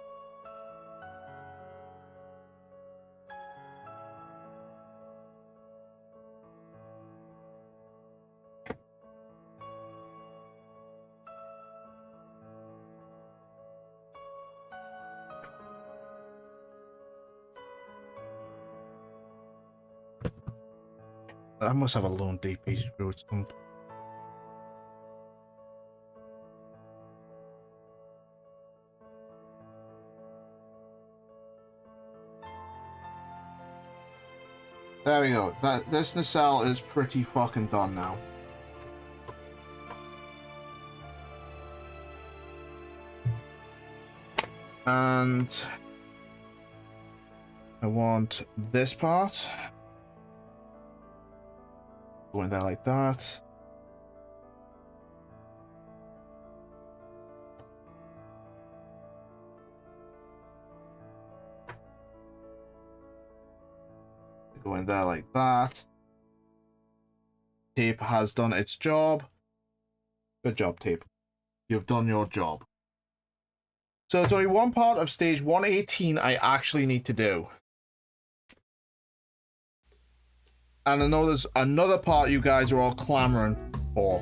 I must have a lone DP screw at some point. There we go. This nacelle is pretty fucking done now. And I want this part. Go in there like that. Go in there like that. Tape has done its job. Good job, tape. You've done your job. So it's only one part of stage 118 I actually need to do. And I know there's another part you guys are all clamoring for.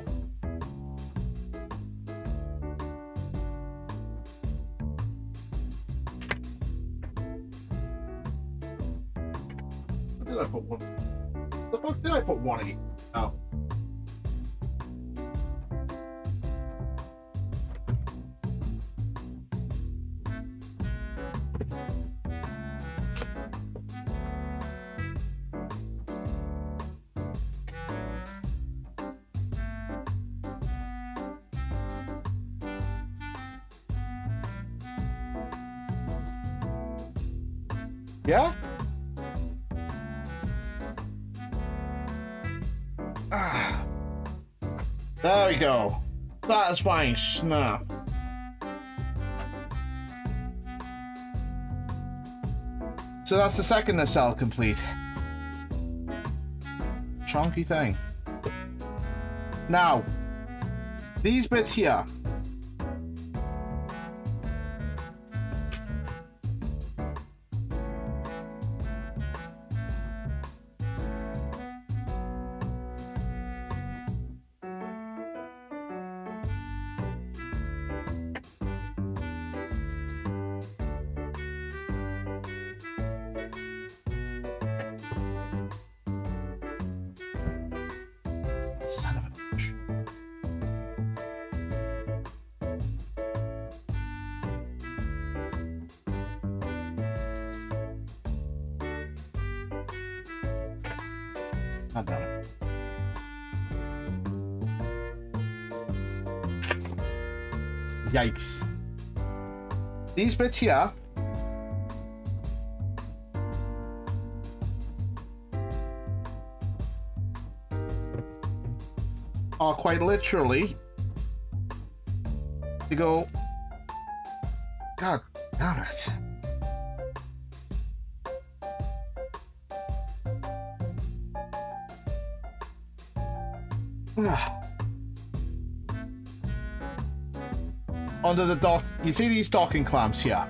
What did I put one? The fuck did I put 180? Oh. Yeah? Ah. There we go. Satisfying snap. So that's the second nacelle complete. Chunky thing. Now, these bits here. Son of a bitch. God damn it. Yikes. These bits here are quite literally to go. God damn it. Under the dock, you see these docking clamps here?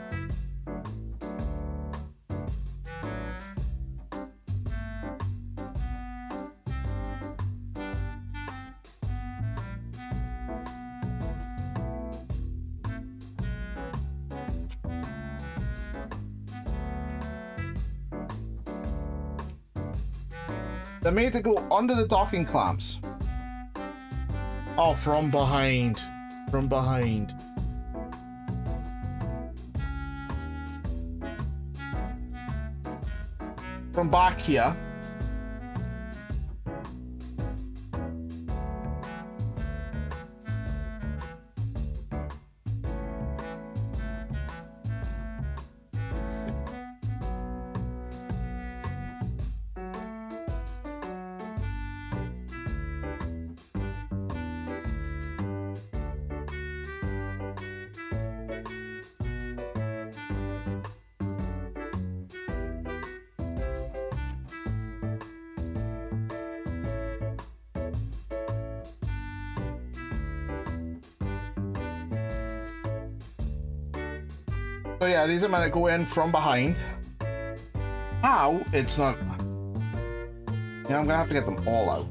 They're made to go under the docking clamps. Oh, from behind. From behind. From back here. So yeah, these are meant to go in from behind. How? It's not. Yeah, I'm gonna have to get them all out.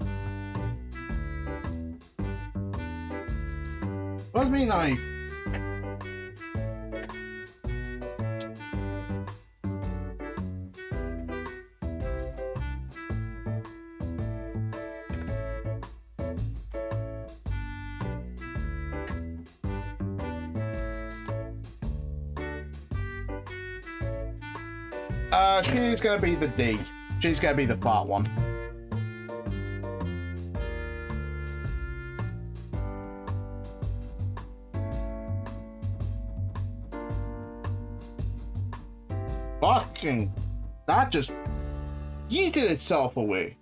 Where's me knife? She's gonna be the D. She's gonna be the fat one. Fucking... That just yeeted itself away.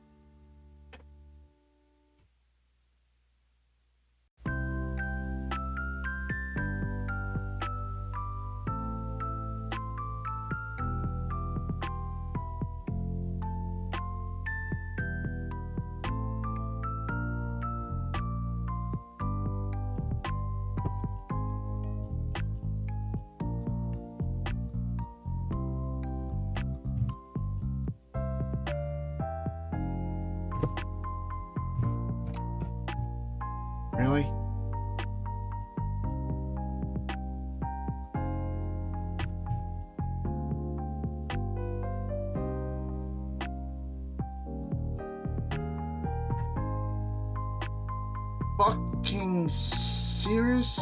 Really? Fucking serious?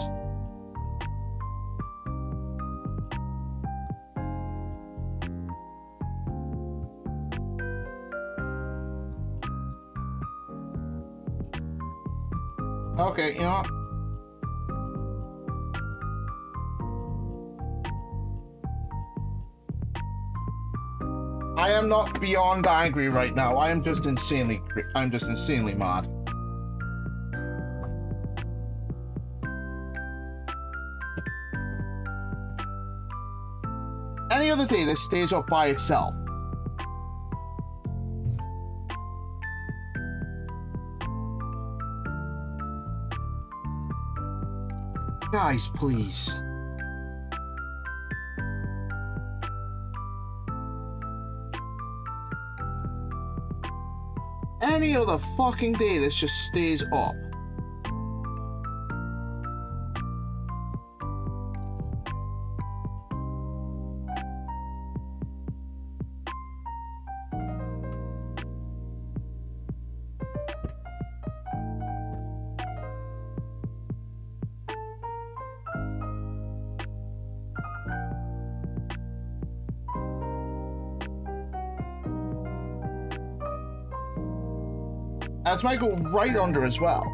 Okay, you know what? I am not beyond angry right now. I'm just insanely mad. Any other day, this stays up by itself. Guys, please. Any other fucking day, this just stays up. That's might go right under as well.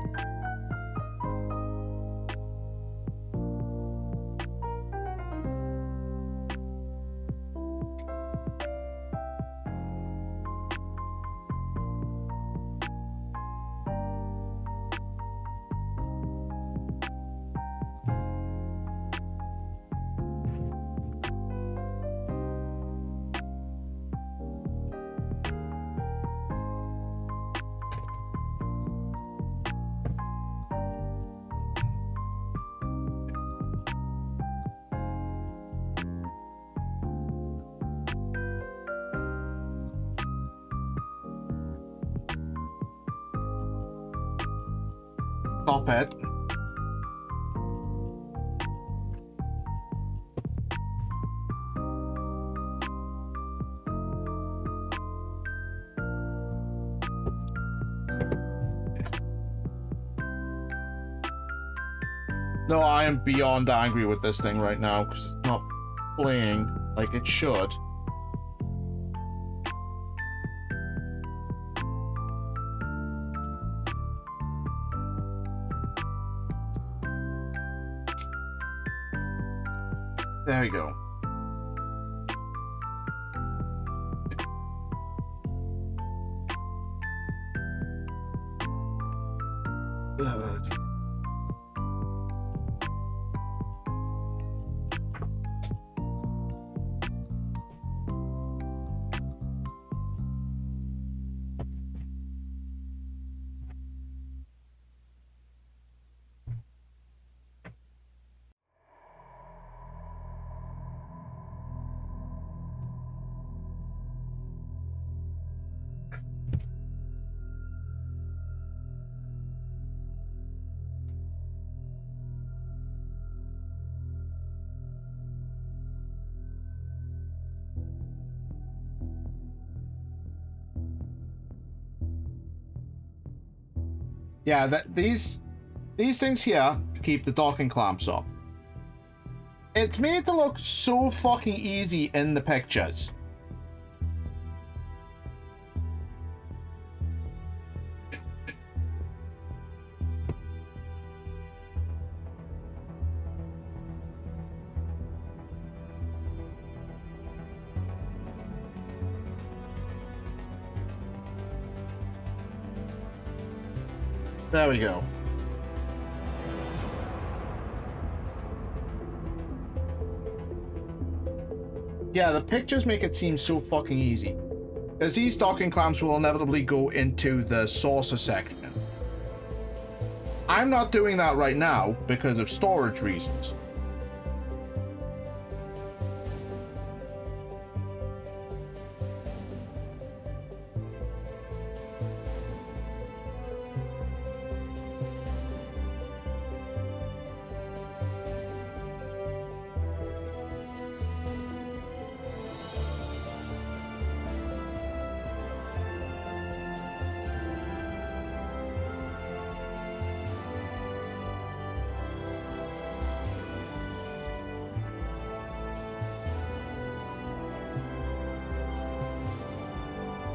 Stop it. No, I am beyond angry with this thing right now because it's not playing like it should. There we go. Yeah, these things here keep the docking clamps up. It's made to look so fucking easy in the pictures. There we go. Yeah, the pictures make it seem so fucking easy. Because these docking clamps will inevitably go into the saucer section. I'm not doing that right now because of storage reasons.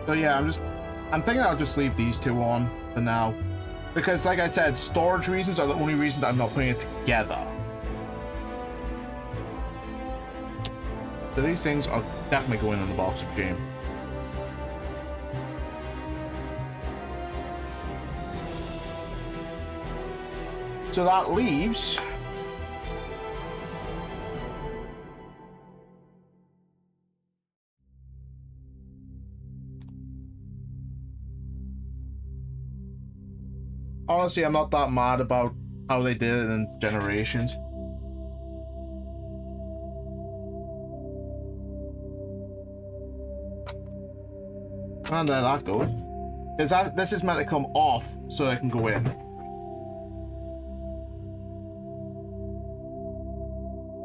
So yeah, I'm thinking I'll just leave these two on for now. Because like I said, storage reasons are the only reason that I'm not putting it together. So these things are definitely going in the box of shame. So that leaves... Honestly, I'm not that mad about how they did it in Generations. And there that goes. Because this is meant to come off so I can go in.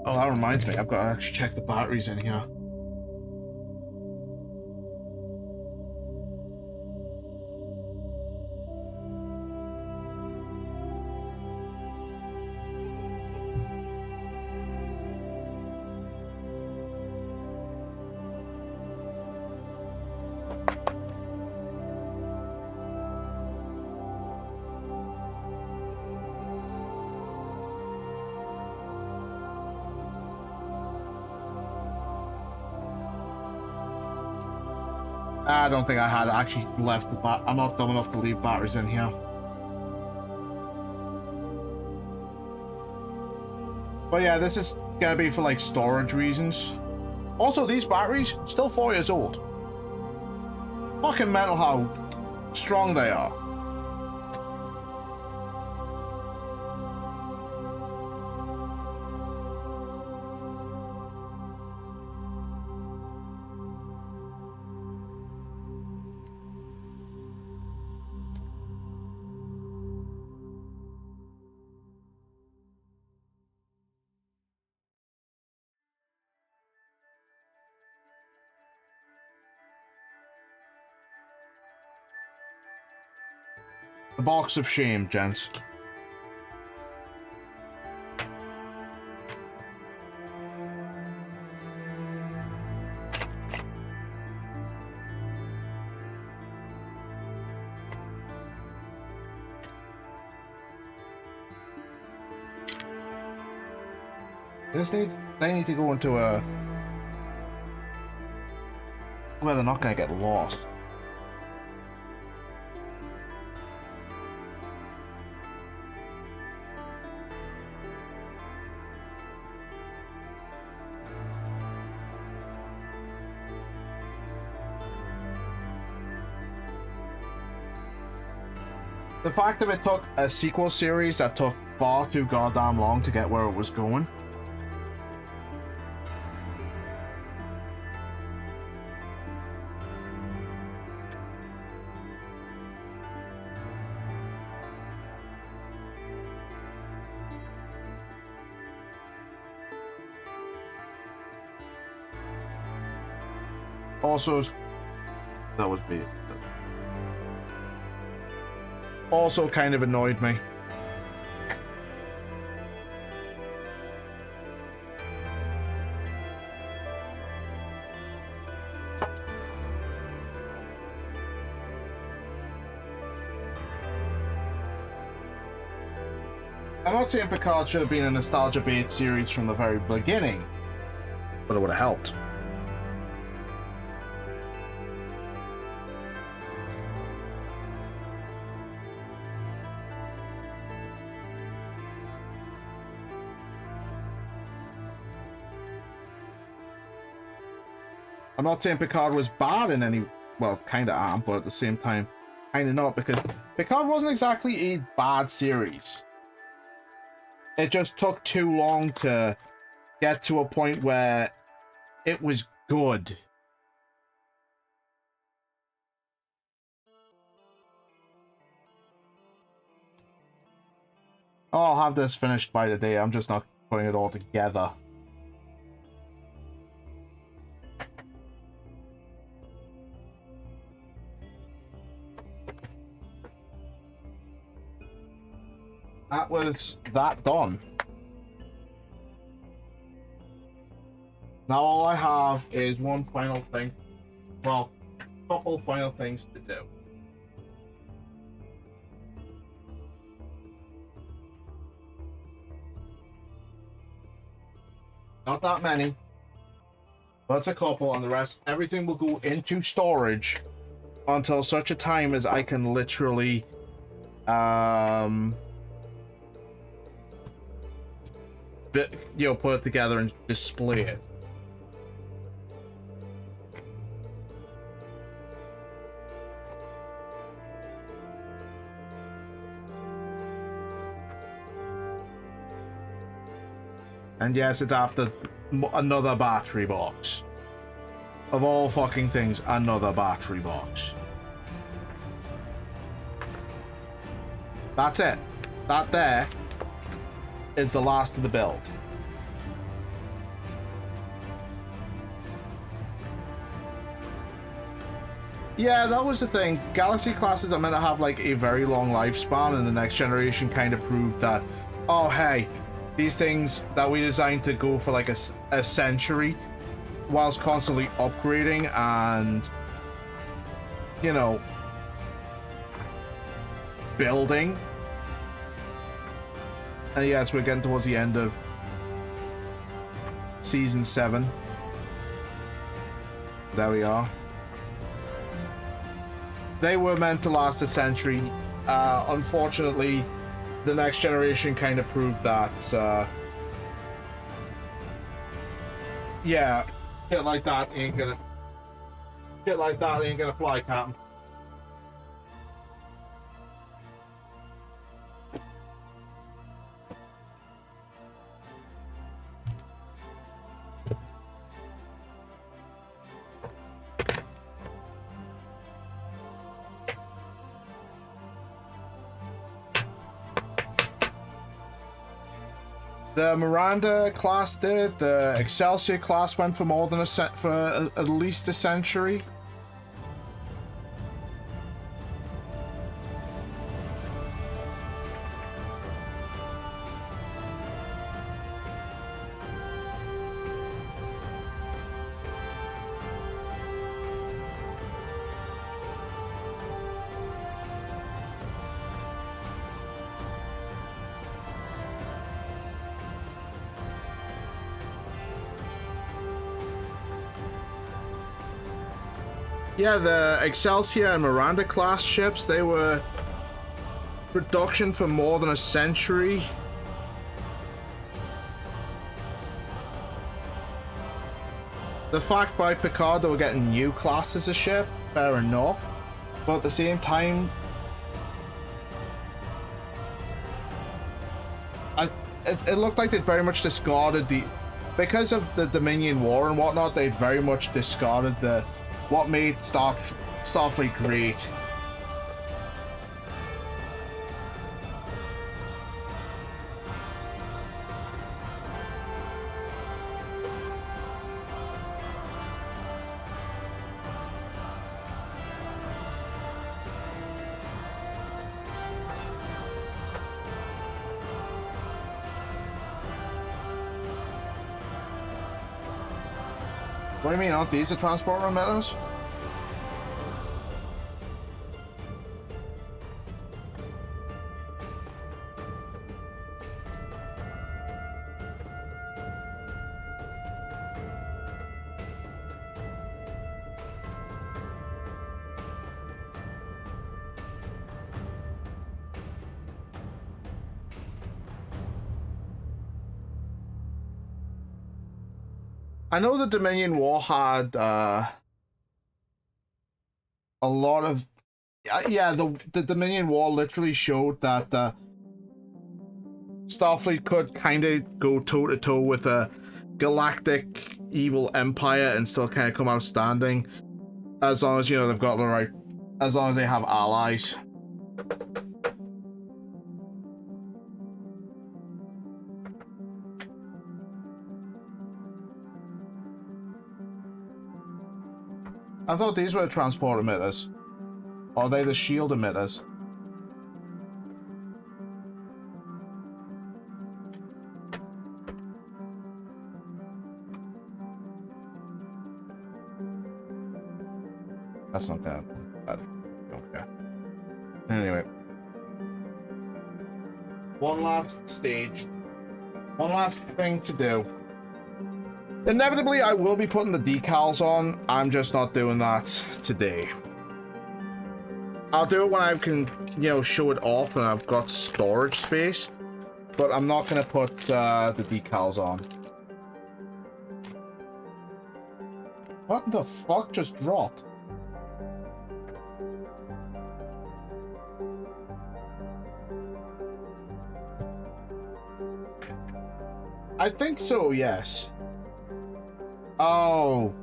Oh, that reminds me, I've got to actually check the batteries in here. I don't think I had actually left the I'm not dumb enough to leave batteries in here. But yeah, this is gonna be for like storage reasons. Also, these batteries, still 4 years old. Fucking mental how strong they are. The box of shame, gents. They need to go into a where they're not gonna get lost. The fact that it took a sequel series that took far too goddamn long to get where it was going. Also, that was big. Also kind of annoyed me. I'm not saying Picard should have been a nostalgia bait series from the very beginning, but it would have helped. I'm not saying Picard was bad in any... Well, kind of am, but at the same time, kind of not, because Picard wasn't exactly a bad series. It just took too long to get to a point where it was good. Oh, I'll have this finished by the day. I'm just not putting it all together. That was that done. Now all I have is one final thing. Well, couple final things to do. Not that many, but it's a couple, and the rest, everything will go into storage until such a time as I can literally, put it together and display it. And yes, it's after another battery box. Of all fucking things, another battery box. That's it. That there is the last of the build. Yeah, that was the thing. Galaxy classes are meant to have like a very long lifespan, and the next generation kind of proved that, oh hey, these things that we designed to go for like a century, whilst constantly upgrading and, you know, building. And yes, we're getting towards the end of season 7. There we are. They were meant to last a century. Unfortunately, the next generation kind of proved that, yeah, shit like that ain't gonna fly, Captain. The Miranda class did. The Excelsior class went for more than at least a century. Yeah, the Excelsior and Miranda class ships, they were production for more than a century. The fact by Picard they were getting new classes of ship, fair enough. But at the same time, it looked like they'd very much discarded because of the Dominion War and whatnot, they'd very much discarded what made Starfleet great. What do you mean, aren't these the transporter emitters? I know the Dominion War had a lot of yeah, the Dominion War literally showed that Starfleet could kind of go toe to toe with a galactic evil empire and still kind of come out standing, as long as, you know, they've got the right, as long as they have allies. I thought these were transport emitters. Or are they the shield emitters? That's not gonna. I don't care. Anyway. One last stage. One last thing to do. Inevitably, I will be putting the decals on. I'm just not doing that today. I'll do it when I can, you know, show it off and I've got storage space. But I'm not going to put the decals on. What the fuck just dropped? I think so, yes. Oh.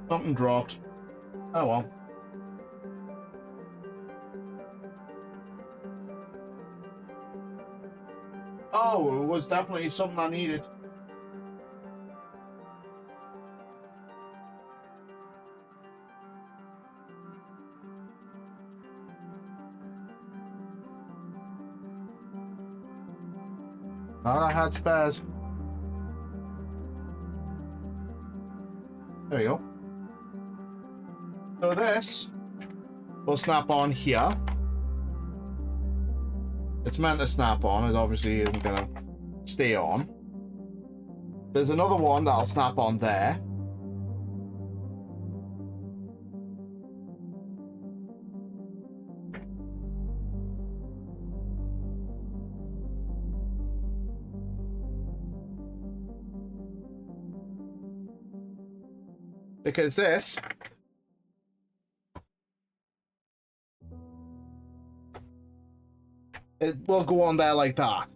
Something dropped. Oh well. Oh, it was definitely something I needed. Thought I had spares. There we go. So this will snap on here. It's meant to snap on. It obviously isn't gonna stay on. There's another one that'll snap on there. Because this it will go on there like that.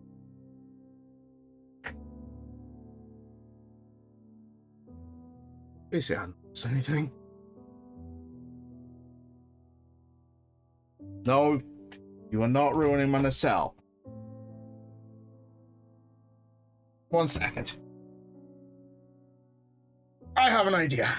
Basically, I haven't missed anything. No, you are not ruining my nacelle. 1 second. I have an idea.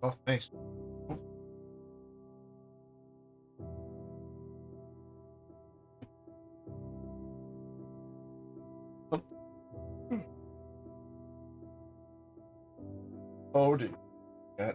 Oh, thanks. Oh, dear. Yeah.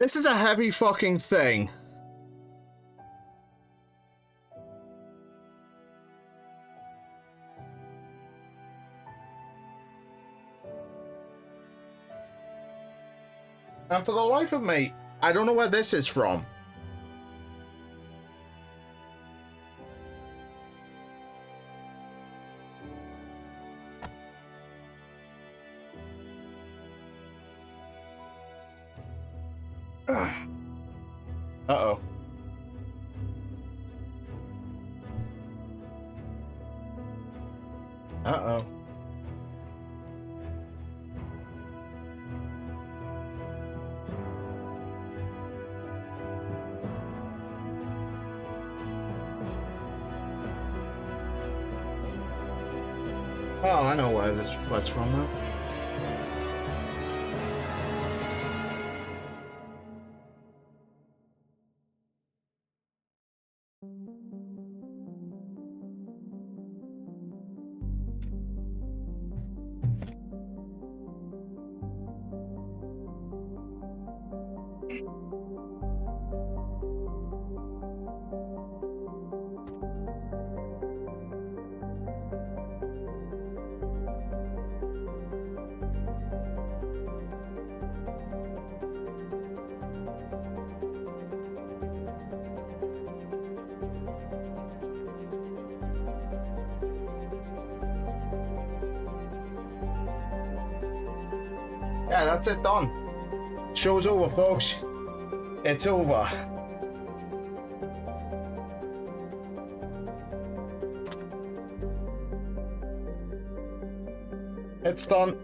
This is a heavy fucking thing. And for the life of me, I don't know where this is from. Uh-oh. Uh-oh. Oh, I know where what's from now. Yeah, that's it, done. Show's over, folks. It's over. It's done.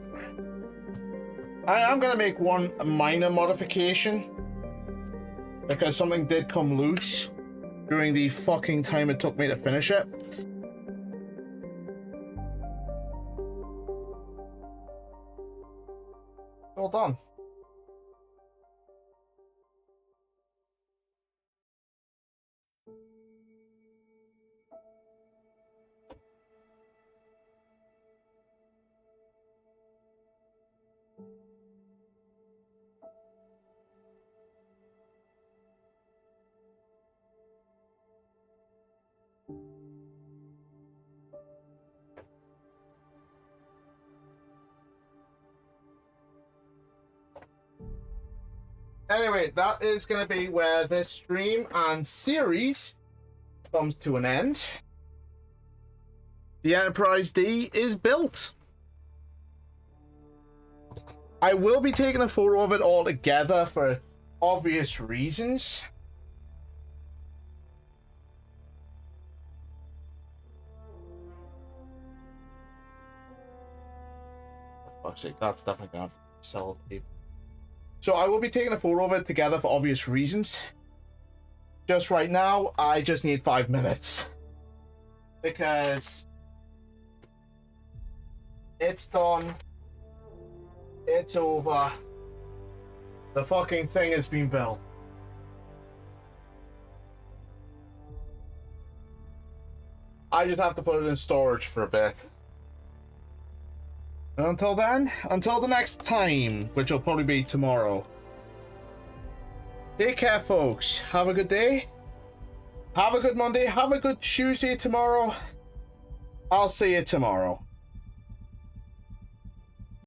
I am gonna make one minor modification because something did come loose during the fucking time it took me to finish it. All done. Anyway, that is going to be where this stream and series comes to an end. The Enterprise D is built. I will be taking a photo of it all together for obvious reasons. For fuck's sake, that's definitely going to have to sell tape. So I will be taking a photo of it together for obvious reasons. Just right now, I just need 5 minutes. Because it's done. It's over. The fucking thing has been built. I just have to put it in storage for a bit. And until then, until the next time, which will probably be tomorrow. Take care, folks. Have a good day. Have a good Monday. Have a good Tuesday tomorrow. I'll see you tomorrow.